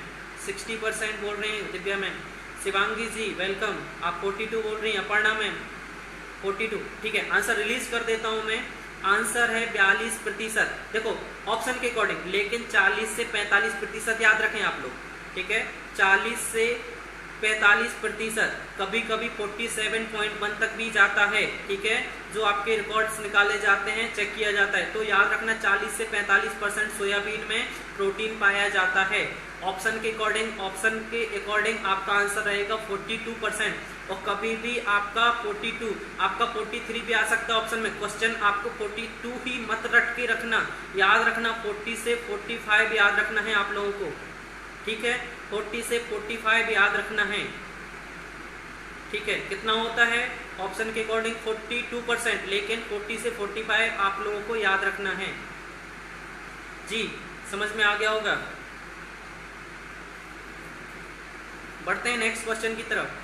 60% बोल रही हैं दिव्या मैम। शिवांगी जी वेलकम, आप 42 बोल रही हैं। अपर्णा मैम 42, ठीक है। आंसर रिलीज कर देता हूं मैं। आंसर है 42%। देखो ऑप्शन के अकॉर्डिंग, लेकिन 40 से 45% याद रखें आप लोग, ठीक है। 40 से 45%, कभी कभी 47.1 तक भी जाता है, ठीक है। जो आपके रिकॉर्ड्स निकाले जाते हैं, चेक किया जाता है, तो याद रखना 40 से 45% सोयाबीन में प्रोटीन पाया जाता है। ऑप्शन के अकॉर्डिंग आपका आंसर रहेगा 42%। और कभी भी आपका 42, आपका 43 भी आ सकता है ऑप्शन में। क्वेश्चन आपको 42 ही मत रट के रखना, याद रखना 40 से 45 याद रखना है आप लोगों को, ठीक है। 40 से 45 याद रखना है, ठीक है। कितना होता है ऑप्शन के अकॉर्डिंग 42%, लेकिन 40 से 45 आप लोगों को याद रखना है। जी समझ में आ गया होगा। बढ़ते हैं नेक्स्ट क्वेश्चन की तरफ।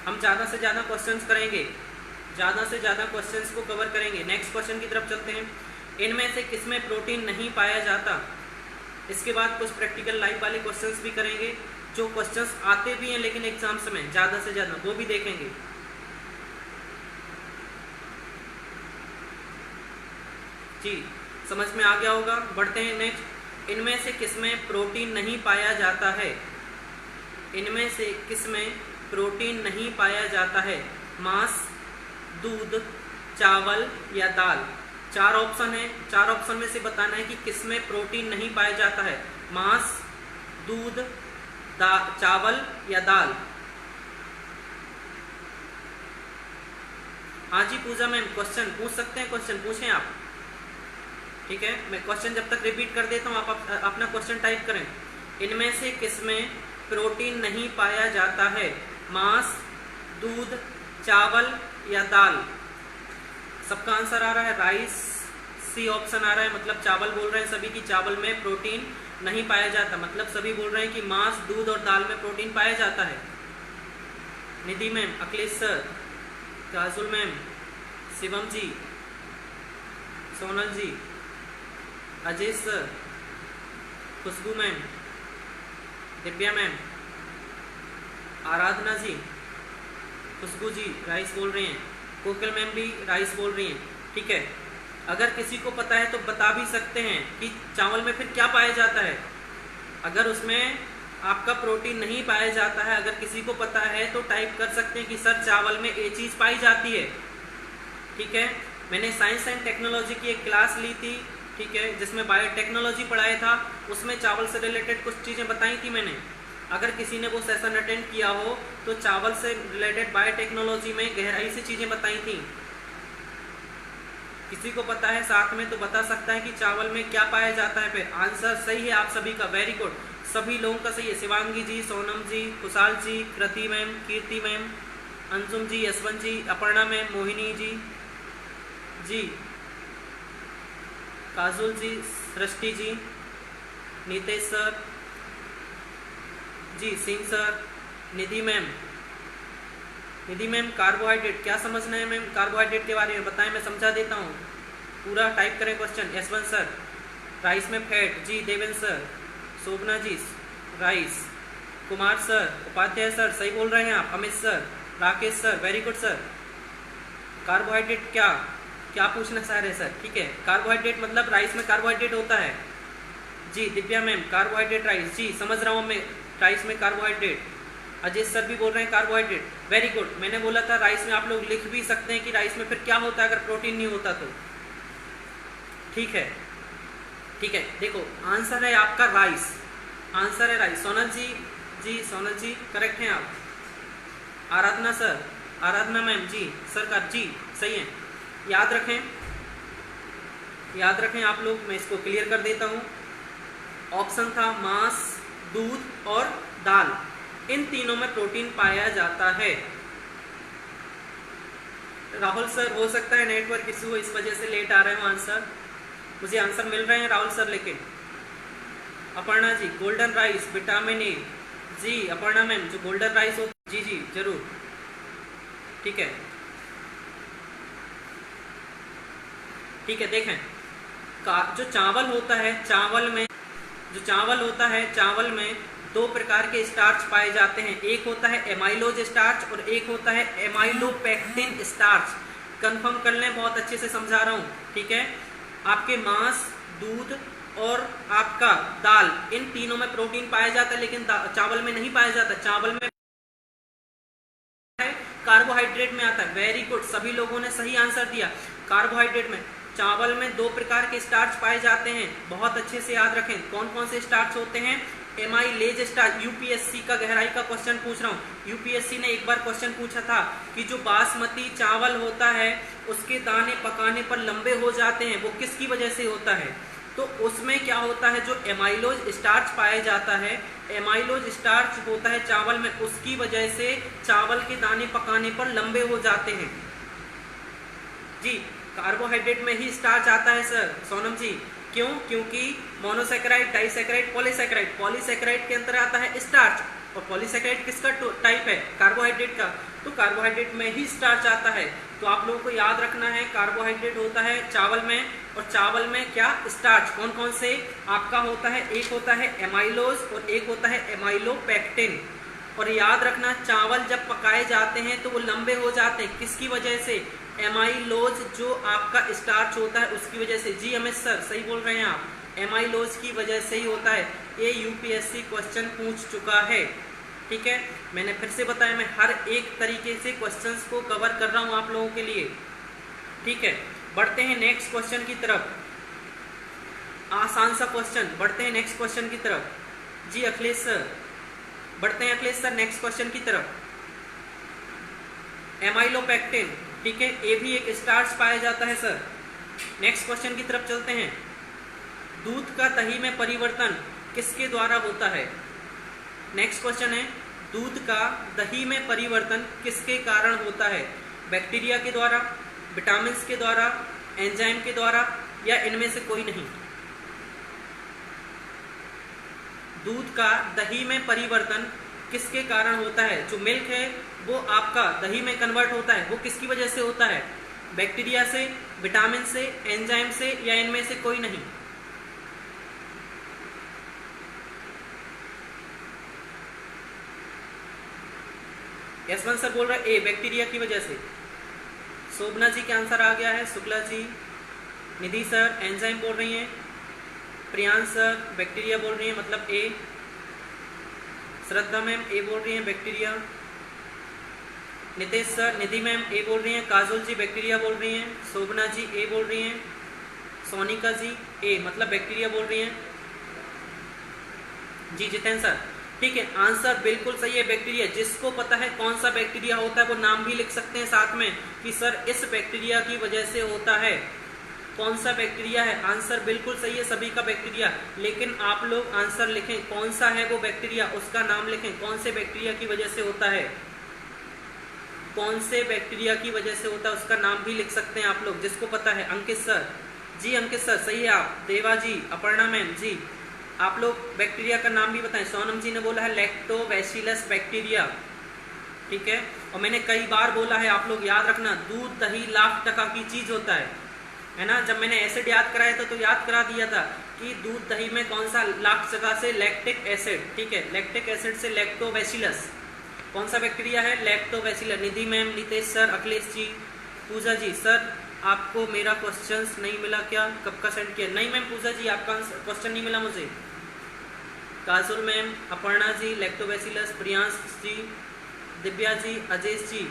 हम ज़्यादा से ज़्यादा क्वेश्चंस करेंगे, ज़्यादा से ज़्यादा क्वेश्चंस को कवर करेंगे। नेक्स्ट क्वेश्चन की तरफ चलते हैं। इनमें से किसमें प्रोटीन नहीं पाया जाता? इसके बाद कुछ प्रैक्टिकल लाइव वाले क्वेश्चंस भी करेंगे, जो क्वेश्चंस आते भी हैं लेकिन एग्जाम्स में ज़्यादा से ज़्यादा, वो भी देखेंगे। जी समझ में आ गया होगा। बढ़ते हैं नेक्स्ट। इनमें से किसमें प्रोटीन नहीं पाया जाता है? इनमें से किसमें प्रोटीन नहीं पाया जाता है? मांस, दूध, चावल या दाल। 4 ऑप्शन है, 4 ऑप्शन में से बताना है कि किसमें प्रोटीन नहीं पाया जाता है। मांस, दूध, चावल या दाल। हाँ जी पूजा मैम, क्वेश्चन पूछ सकते हैं, क्वेश्चन पूछें आप, ठीक है। मैं क्वेश्चन जब तक रिपीट कर देता हूँ, आप अपना क्वेश्चन टाइप करें। इनमें से किसमें प्रोटीन नहीं पाया जाता है? मांस, दूध, चावल या दाल। सबका आंसर आ रहा है राइस, सी ऑप्शन आ रहा है, मतलब चावल बोल रहे हैं सभी की चावल में प्रोटीन नहीं पाया जाता, मतलब सभी बोल रहे हैं कि मांस, दूध और दाल में प्रोटीन पाया जाता है। Nidhi ma'am, Akhilesh sir, Kajul ma'am, Shivam ji, Sonal ji, Ajay sir, Khushboo ma'am, Divya ma'am, Aradhana ji, Khushboo ji rice बोल रही हैं, कोकिल मैम भी राइस बोल रही हैं, ठीक है। अगर किसी को पता है तो बता भी सकते हैं कि चावल में फिर क्या पाया जाता है। अगर उसमें आपका प्रोटीन नहीं पाया जाता है, अगर किसी को पता है तो टाइप कर सकते हैं कि सर चावल में ये चीज़ पाई जाती है, ठीक है। मैंने साइंस एंड टेक्नोलॉजी की एक क्लास ली थी, ठीक है, जिसमें बायोटेक्नोलॉजी पढ़ाया था, उसमें चावल से रिलेटेड कुछ चीज़ें बताई थी मैंने। अगर किसी ने वो सेशन अटेंड किया हो तो चावल से रिलेटेड बायोटेक्नोलॉजी में गहराई से चीज़ें बताई थी। किसी को पता है साथ में तो बता सकता है कि चावल में क्या पाया जाता है। फिर आंसर सही है आप सभी का, वेरी गुड, सभी लोगों का सही है। शिवांगी जी, सोनम जी, कुशाल जी, कृति मैम, कीर्ति मैम, अंजुम जी, यशवंत जी, अपर्णा मैम, मोहिनी जी, जी काजुल जी, सृष्टि जी, नीतेश सर जी, सिंह सर, निधि मैम। निधि मैम कार्बोहाइड्रेट क्या समझना है मैम? कार्बोहाइड्रेट के बारे में बताएं, मैं समझा देता हूँ। पूरा टाइप करें क्वेश्चन। यशवंत सर, राइस में फैट। जी Devendra sir, Shobhana ji rice, Kumar sir, Upadhyay sir सही बोल रहे हैं आप, Amit sir, Rakesh sir very good sir. Carbohydrate क्या क्या पूछना चाह रहे हैं सर? ठीक है, कार्बोहाइड्रेट मतलब राइस में कार्बोहाइड्रेट होता है। जी दिव्या मैम, कार्बोहाइड्रेट राइस, जी समझ रहा हूँ मैं, राइस में कार्बोहाइड्रेट। अजय सर भी बोल रहे हैं कार्बोहाइड्रेट, वेरी गुड। मैंने बोला था राइस में, आप लोग लिख भी सकते हैं कि राइस में फिर क्या होता है अगर प्रोटीन नहीं होता तो, ठीक है। ठीक है, देखो आंसर है आपका राइस, आंसर है राइस। सोनल जी, जी सोनल जी करेक्ट हैं आप। आराधना सर, आराधना मैम जी, सरकार जी सही है। याद रखें, याद रखें आप लोग, मैं इसको क्लियर कर देता हूँ। ऑप्शन था मांस, दूध और दाल, इन तीनों में प्रोटीन पाया जाता है। राहुल सर, हो सकता है नेटवर्क इशू हो, इस वजह से लेट आ रहे हो आंसर। मुझे आंसर मिल रहे हैं राहुल सर, लेकिन Aparna ji, golden rice, vitamin A. जी अपर्णा मैम, जो गोल्डन राइस हो, जी जी जरूर, ठीक है। ठीक है, देखें जो चावल होता है, चावल में दो प्रकार के स्टार्च पाए जाते हैं। एक होता है एमाइलोज स्टार्च और एक होता है एमाइलोपेक्टिन स्टार्च। कंफर्म कर लें, बहुत अच्छे से समझा रहा हूँ, ठीक है। आपके मांस, दूध और आपका दाल, इन तीनों में प्रोटीन पाया जाता है, लेकिन चावल में नहीं पाया जाता। चावल में कार्बोहाइड्रेट में आता है। वेरी गुड, सभी लोगों ने सही आंसर दिया। कार्बोहाइड्रेट में, चावल में दो प्रकार के स्टार्च पाए जाते हैं, बहुत अच्छे से याद रखें। कौन कौन से स्टार्च होते हैं? Amylase starch. यूपीएससी का गहराई का क्वेश्चन पूछ रहा हूँ। यूपीएससी ने एक बार क्वेश्चन पूछा था कि जो बासमती चावल होता है उसके दाने पकाने पर लंबे हो जाते हैं, वो किसकी वजह से होता है? तो उसमें क्या होता है, जो एमाइलोज स्टार्च पाया जाता है, एमाइलोज स्टार्च होता है चावल में, उसकी वजह से चावल के दाने पकाने पर लंबे हो जाते हैं। जी, कार्बोहाइड्रेट में ही स्टार्च आता है सर, सोनम जी। क्यों? क्योंकि मोनोसेकेराइड, डाइसेकेराइड, पॉलीसेकेराइड, पॉलीसेकेराइड के अंदर आता है स्टार्च, और पॉलीसेकेराइड किसका टाइप है? कार्बोहाइड्रेट का। तो कार्बोहाइड्रेट में ही स्टार्च आता है। तो आप लोगों को याद रखना है, कार्बोहाइड्रेट होता है चावल में, और चावल में क्या? स्टार्च। कौन कौन से आपका होता है? एक होता है एमाइलोज और एक होता है एमाइलोपेक्टिन। और याद रखना, चावल जब पकाए जाते हैं तो वो लंबे हो जाते हैं, किसकी वजह से? एमाइलोज जो आपका स्टार्च होता है उसकी वजह से। जी अमित सर, सही बोल रहे हैं आप, एमाइलोज की वजह से ही होता है। ये यूपीएससी क्वेश्चन पूछ चुका है, ठीक है। मैंने फिर से बताया, मैं हर एक तरीके से क्वेश्चंस को कवर कर रहा हूं आप लोगों के लिए, ठीक है। बढ़ते हैं नेक्स्ट क्वेश्चन की तरफ, आसान सा क्वेश्चन। बढ़ते हैं नेक्स्ट क्वेश्चन की तरफ। जी अखिलेश सर, बढ़ते हैं अखिलेश सर नेक्स्ट क्वेश्चन की तरफ। एमाइलोपेक्टिन, ठीक है, ये भी एक स्टार्च पाया जाता है सर। नेक्स्ट क्वेश्चन की तरफ चलते हैं। दूध का दही में परिवर्तन किसके द्वारा होता है? नेक्स्ट क्वेश्चन है, दूध का दही में परिवर्तन किसके कारण होता है? बैक्टीरिया के द्वारा, विटामिन के द्वारा, एंजाइम के द्वारा, या इनमें से कोई नहीं? दूध का दही में परिवर्तन किसके कारण होता है? जो मिल्क है वो आपका दही में कन्वर्ट होता है, वो किसकी वजह से होता है? बैक्टीरिया से, विटामिन से, एंजाइम से, या इनमें से कोई नहीं? यशवंत सर बोल रहे हैं ए, बैक्टीरिया की वजह से। शोभना जी का आंसर आ गया है, शुक्ला जी, निधि सर एंजाइम बोल रही हैं, प्रियांश सर बैक्टीरिया बोल रही हैं, मतलब ए, श्रद्धा मैम ए बोल रही हैं bacteria, Nitesh sir, Nidhi ma'am A बोल रही हैं, काजोल जी बैक्टीरिया बोल रही हैं, शोभना जी ए बोल रही हैं, सोनिका जी ए मतलब बैक्टीरिया बोल रही हैं। जी जितेंद्र सर, ठीक है, आंसर बिल्कुल सही है, बैक्टीरिया। जिसको पता है कौन सा बैक्टीरिया होता है वो नाम भी लिख सकते हैं साथ में कि सर इस बैक्टीरिया की वजह से होता है। कौन सा बैक्टीरिया है? आंसर बिल्कुल सही है सभी का बैक्टीरिया, लेकिन आप लोग आंसर लिखें, कौन सा है वो बैक्टीरिया, उसका नाम लिखें, कौन से बैक्टीरिया की वजह से होता है, कौन से बैक्टीरिया की वजह से होता है उसका नाम भी लिख सकते हैं आप लोग, जिसको पता है। अंकित सर, जी अंकित सर सही है आप, देवा जी, अपर्णा मैम जी, आप लोग बैक्टीरिया का नाम भी बताएं। सोनम जी ने बोला है लैक्टोबैसिलस बैक्टीरिया, ठीक है। और मैंने कई बार बोला है, आप लोग याद रखना, दूध दही लाख टका की चीज होता है ना। जब मैंने एसिड याद कराया था तो याद करा दिया था कि दूध दही में कौन सा लाख टका से लैक्टिक एसिड, ठीक है, लैक्टिक एसिड से लैक्टोबैसिलस, कौन सा बैक्टीरिया है? लैक्टोबैसिलस। निधि मैम, नितेश सर, अखिलेश जी, पूजा जी, सर आपको मेरा क्वेश्चंस नहीं मिला क्या? कब का सेंड किया? नहीं मैम, पूजा जी आपका क्वेश्चन नहीं मिला मुझे। Kajul ma'am, Aparna ji lactobacillus, Priyansh ji, Divya ji, Ajesh ji,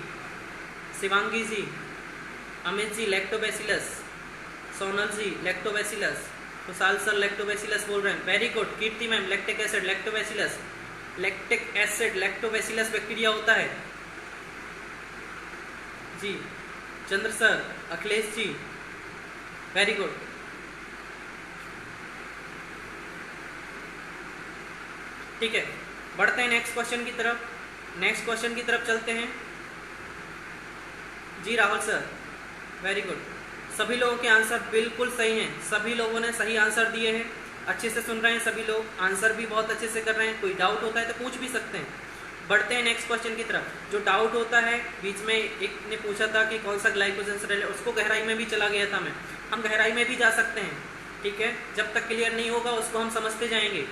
Shivangi ji, Amit ji lactobacillus, Sonal ji lactobacillus, Khushal sir lactobacillus बोल रहे हैं, very good. Kirti ma'am lactic acid, lactobacillus, lactic acid lactobacillus bacteria होता है जी। Chandra sir, Akhilesh ji, very good. ठीक है, बढ़ते हैं नेक्स्ट क्वेश्चन की तरफ। नेक्स्ट क्वेश्चन की तरफ चलते हैं। जी राहुल सर, वेरी गुड। सभी लोगों के आंसर बिल्कुल सही हैं, सभी लोगों ने सही आंसर दिए हैं, अच्छे से सुन रहे हैं सभी लोग, आंसर भी बहुत अच्छे से कर रहे हैं। कोई डाउट होता है तो पूछ भी सकते हैं। बढ़ते हैं नेक्स्ट क्वेश्चन की तरफ। जो डाउट होता है, बीच में एक ने पूछा था कि कौन सा ग्लाइकोजन से रिलेटेड, उसको गहराई में भी चला गया था मैं, हम गहराई में भी जा सकते हैं, ठीक है, जब तक क्लियर नहीं होगा उसको हम समझते जाएंगे,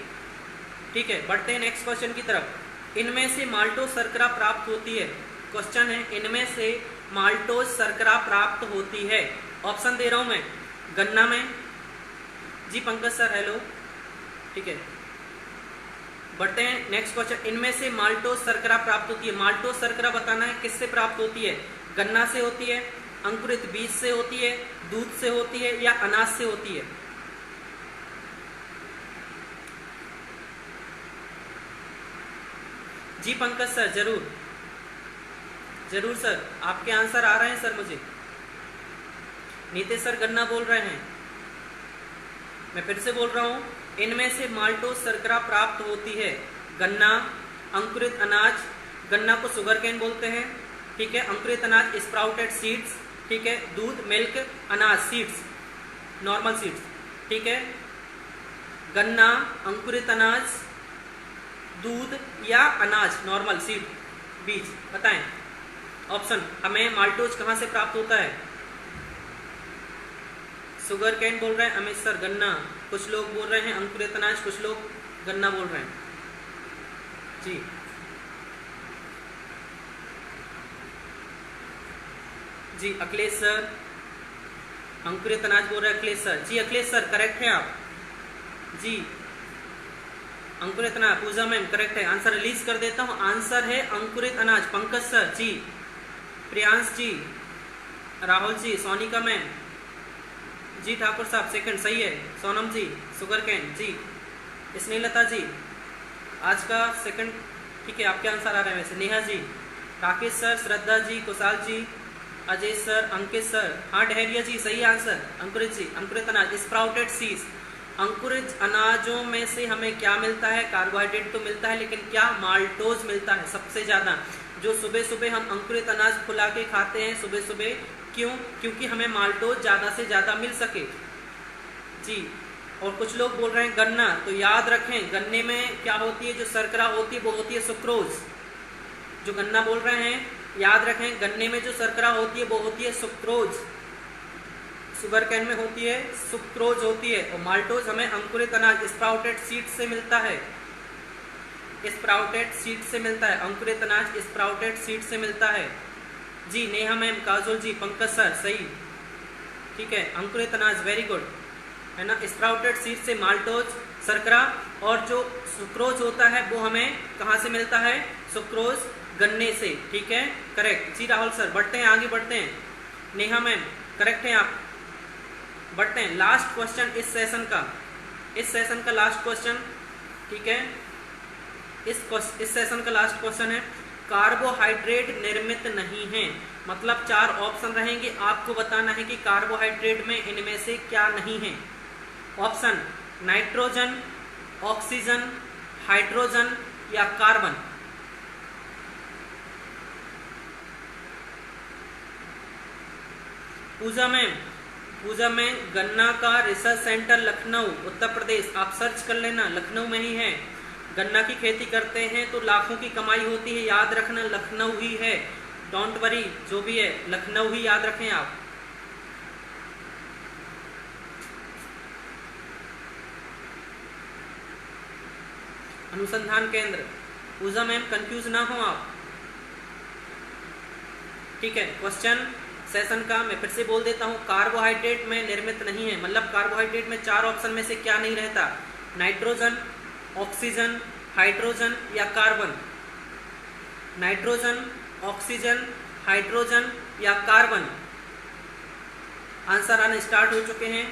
ठीक है। बढ़ते हैं नेक्स्ट क्वेश्चन की तरफ। इनमें से माल्टोज शर्करा प्राप्त होती है, क्वेश्चन है इनमें से माल्टोज शर्करा प्राप्त होती है। ऑप्शन दे रहा हूं मैं, गन्ना में, जी पंकज सर हेलो, ठीक है। बढ़ते हैं नेक्स्ट क्वेश्चन। इनमें से माल्टोज शर्करा प्राप्त होती है, माल्टोज शर्करा बताना है किससे प्राप्त होती है, गन्ना से होती है, अंकुरित बीज से होती है, दूध से होती है या अनाज से होती है। जी पंकज सर जरूर जरूर सर, आपके आंसर आ रहे हैं सर मुझे। नीतीश सर गन्ना बोल रहे हैं, मैं फिर से बोल रहा हूं, इनमें से माल्टोज शर्करा प्राप्त होती है, गन्ना, अंकुरित अनाज, गन्ना को शुगर केन बोलते हैं, ठीक है, अंकुरित अनाज स्प्राउटेड सीड्स, ठीक है, दूध मिल्क, अनाज सीड्स नॉर्मल सीड्स, ठीक है, गन्ना, अंकुरित अनाज, दूध या अनाज नॉर्मल सीड बीज, बताएं ऑप्शन। हमें माल्टोज कहां से प्राप्त होता है, शुगर केन बोल रहे हैं अमित सर, गन्ना, कुछ लोग बोल रहे हैं अंकुरित अनाज, कुछ लोग गन्ना बोल रहे हैं जी। जी अखिलेश सर अंकुरित अनाज बोल रहे हैं, अखिलेश सर, जी अखिलेश सर करेक्ट है आप, जी अंकुरित अनाज, पूजा मैम करेक्ट है, आंसर रिलीज कर देता हूं, आंसर है अंकुरित अनाज, पंकज सर जी, प्रियांश जी, राहुल जी, सोनिका मैम, जी ठाकुर साहब सेकंड सही है, सोनम जी शुगर कैन, जी स्नेहलता जी आज का सेकंड, ठीक है, आपके आंसर आ रहे हैं वैसे, नेहा जी, राकेश सर, श्रद्धा जी, कुशाल जी, अजय सर, अंकित सर, हाँ डहरिया जी सही आंसर, अंकुरित जी, अंकुरित अनाज स्प्राउटेड सीड्स। अंकुरित अनाजों में से हमें क्या मिलता है, कार्बोहाइड्रेट तो मिलता है, लेकिन क्या माल्टोज मिलता है सबसे ज़्यादा, जो सुबह सुबह हम अंकुरित अनाज फुला के खाते हैं सुबह सुबह, क्यों, क्योंकि हमें माल्टोज ज़्यादा से ज़्यादा मिल सके जी। और कुछ लोग बोल रहे हैं गन्ना, तो याद रखें गन्ने में क्या होती है, जो शर्करा होती है वो होती है सुक्रोज, जो गन्ना बोल रहे हैं याद रखें गन्ने में जो शर्करा होती है वो होती है सुक्रोज, शुगर कैन में होती है सुक्रोज होती है, और माल्टोज हमें अंकुरित अनाज स्प्राउटेड सीड से मिलता है, स्प्राउटेड सीड से मिलता है, अंकुरित अनाज स्प्राउटेड सीड से मिलता है जी। नेहा मैम, काजोल जी, पंकज सर सही, ठीक है, अंकुरित अनाज वेरी गुड है ना, स्प्राउटेड सीड से माल्टोज शर्करा, और जो सुक्रोज होता है वो हमें कहाँ से मिलता है, सुक्रोज गन्ने से, ठीक है करेक्ट जी। राहुल सर बढ़ते हैं, आगे बढ़ते हैं, नेहा मैम करेक्ट हैं आप, बढ़ते हैं लास्ट क्वेश्चन इस सेशन का लास्ट क्वेश्चन, ठीक है, इस सेशन का लास्ट क्वेश्चन है, कार्बोहाइड्रेट निर्मित नहीं है, मतलब 4 ऑप्शन रहेंगे, आपको बताना है कि कार्बोहाइड्रेट में इनमें से क्या नहीं है। ऑप्शन नाइट्रोजन, ऑक्सीजन, हाइड्रोजन या कार्बन। पूजा में गन्ना का रिसर्च सेंटर लखनऊ उत्तर प्रदेश, आप सर्च कर लेना, लखनऊ में ही है, गन्ना की खेती करते हैं तो लाखों की कमाई होती है, याद रखना लखनऊ ही है, डोंट वरी, जो भी है लखनऊ ही याद रखें आप। अनुसंधान केंद्र, पूजा मैम कंफ्यूज ना हो आप, ठीक है। क्वेश्चन सेशन का मैं फिर से बोल देता हूं, कार्बोहाइड्रेट में निर्मित नहीं है, मतलब कार्बोहाइड्रेट में 4 ऑप्शन में से क्या नहीं रहता, नाइट्रोजन, ऑक्सीजन, हाइड्रोजन या कार्बन, नाइट्रोजन, ऑक्सीजन, हाइड्रोजन या कार्बन। आंसर आने स्टार्ट हो चुके हैं,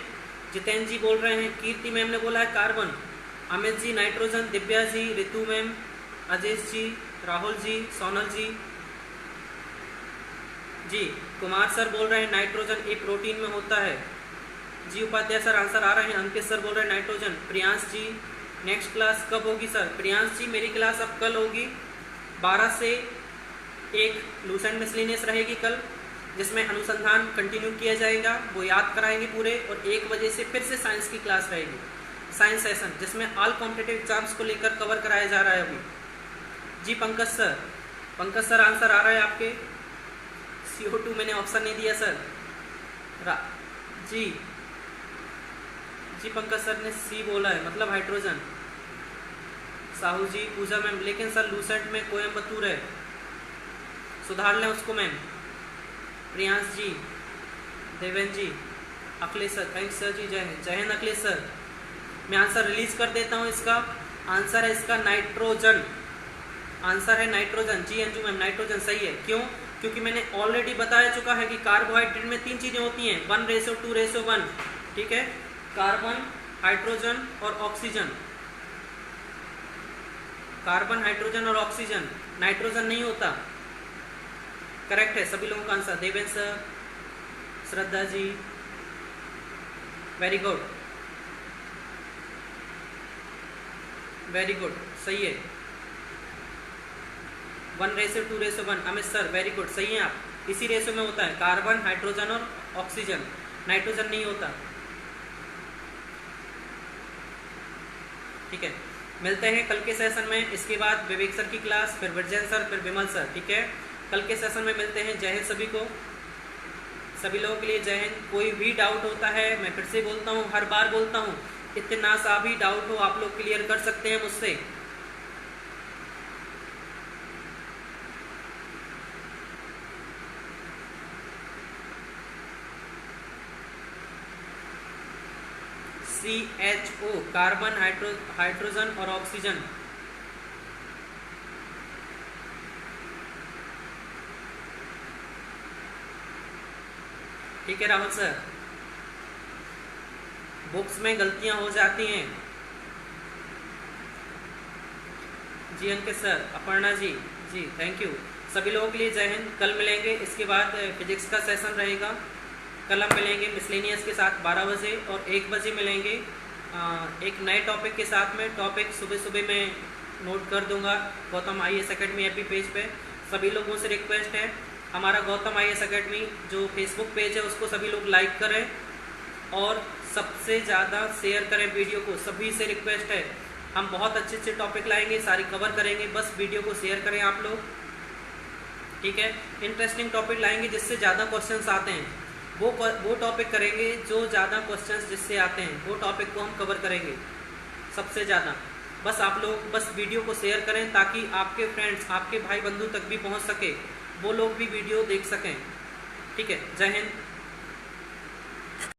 जितेंद्र जी बोल रहे हैं, कीर्ति मैम ने बोला है carbon, Amit ji nitrogen, Divya ji, Ritu ma'am, Ajesh जी, राहुल जी, सोनल जी, कुमार सर बोल रहे हैं नाइट्रोजन एक प्रोटीन में होता है जी। उपाध्याय सर आंसर आ रहे हैं, अंकित सर बोल रहे हैं नाइट्रोजन। प्रियांश जी नेक्स्ट क्लास कब होगी सर? प्रियांश जी मेरी क्लास अब कल होगी 12 से 1 लूसेंट मिसलिनियस रहेगी कल, जिसमें अनुसंधान कंटिन्यू किया जाएगा, वो याद कराएंगे पूरे, और 1 बजे से फिर से साइंस की क्लास रहेगी, साइंस सेशन, जिसमें ऑल कॉम्पिटिटिव एग्जाम्स को लेकर कवर कराया जा रहा है अभी जी पंकज सर आंसर आ रहा है आपके? CO2 मैंने ऑप्शन नहीं दिया सर। जी पंकज सर ने सी बोला है, मतलब हाइड्रोजन। साहू जी, पूजा मैम, लेकिन सर लूसेंट में कोयम्बतूर है, सुधार लें उसको मैम। प्रियांश जी, देवेन जी, अखिलेश सर, थैंक्स सर जी, जय हिंद अखिलेश सर। मैं आंसर रिलीज कर देता हूँ इसका। आंसर है इसका नाइट्रोजन, आंसर है नाइट्रोजन। जी अंजू मैम, नाइट्रोजन सही है। क्यों? क्योंकि मैंने ऑलरेडी बताया चुका है कि कार्बोहाइड्रेट में 3 चीजें होती हैं, 1:2:1। ठीक है, कार्बन, हाइड्रोजन और ऑक्सीजन। कार्बन, हाइड्रोजन और ऑक्सीजन, नाइट्रोजन नहीं होता। करेक्ट है सभी लोगों का answer. Deven sir, Shraddha ji, very good, very good, सही है। 1:2:1। अमित सर वेरी गुड, सही है आप। इसी रेशो में होता है, कार्बन, हाइड्रोजन और ऑक्सीजन, नाइट्रोजन नहीं होता। ठीक है, मिलते हैं कल के सेशन में। इसके बाद विवेक सर की क्लास, फिर विजयन सर, फिर विमल सर। ठीक है, कल के सेशन में मिलते हैं। जय हिंद सभी को, सभी लोगों के लिए जय हिंद। कोई भी डाउट होता है, मैं फिर से बोलता हूँ, हर बार बोलता हूँ, इतना सा भी डाउट हो आप लोग क्लियर कर सकते हैं मुझसे। CHO, कार्बन, हाइड्रोजन और ऑक्सीजन। ठीक है राहुल सर, बुक्स में गलतियां हो जाती हैं। जी अंकित सर, अपर्णा जी, जी थैंक यू। सभी लोगों के लिए जय हिंद। कल मिलेंगे, इसके बाद फिजिक्स का सेशन रहेगा। कल हम मिलेंगे मिसलेनियस के साथ 12 बजे और 1 बजे मिलेंगे एक नए टॉपिक के साथ में। टॉपिक सुबह सुबह मैं नोट कर दूंगा Gautam IAS academy FB page पे। सभी लोगों से रिक्वेस्ट है, हमारा गौतम IAS अकेडमी जो फेसबुक पेज है उसको सभी लोग लाइक करें और सबसे ज़्यादा शेयर करें वीडियो को। सभी से रिक्वेस्ट है, हम बहुत अच्छे अच्छे टॉपिक लाएंगे, सारी कवर करेंगे, बस वीडियो को शेयर करें आप लोग। ठीक है, इंटरेस्टिंग टॉपिक लाएंगे जिससे ज़्यादा क्वेश्चंस आते हैं, वो टॉपिक करेंगे जो ज़्यादा क्वेश्चंस जिससे आते हैं, वो टॉपिक को हम कवर करेंगे सबसे ज़्यादा। बस आप लोग बस वीडियो को शेयर करें ताकि आपके फ्रेंड्स, आपके भाई बंधु तक भी पहुंच सके, वो लोग भी वीडियो देख सकें। ठीक है, जय हिंद।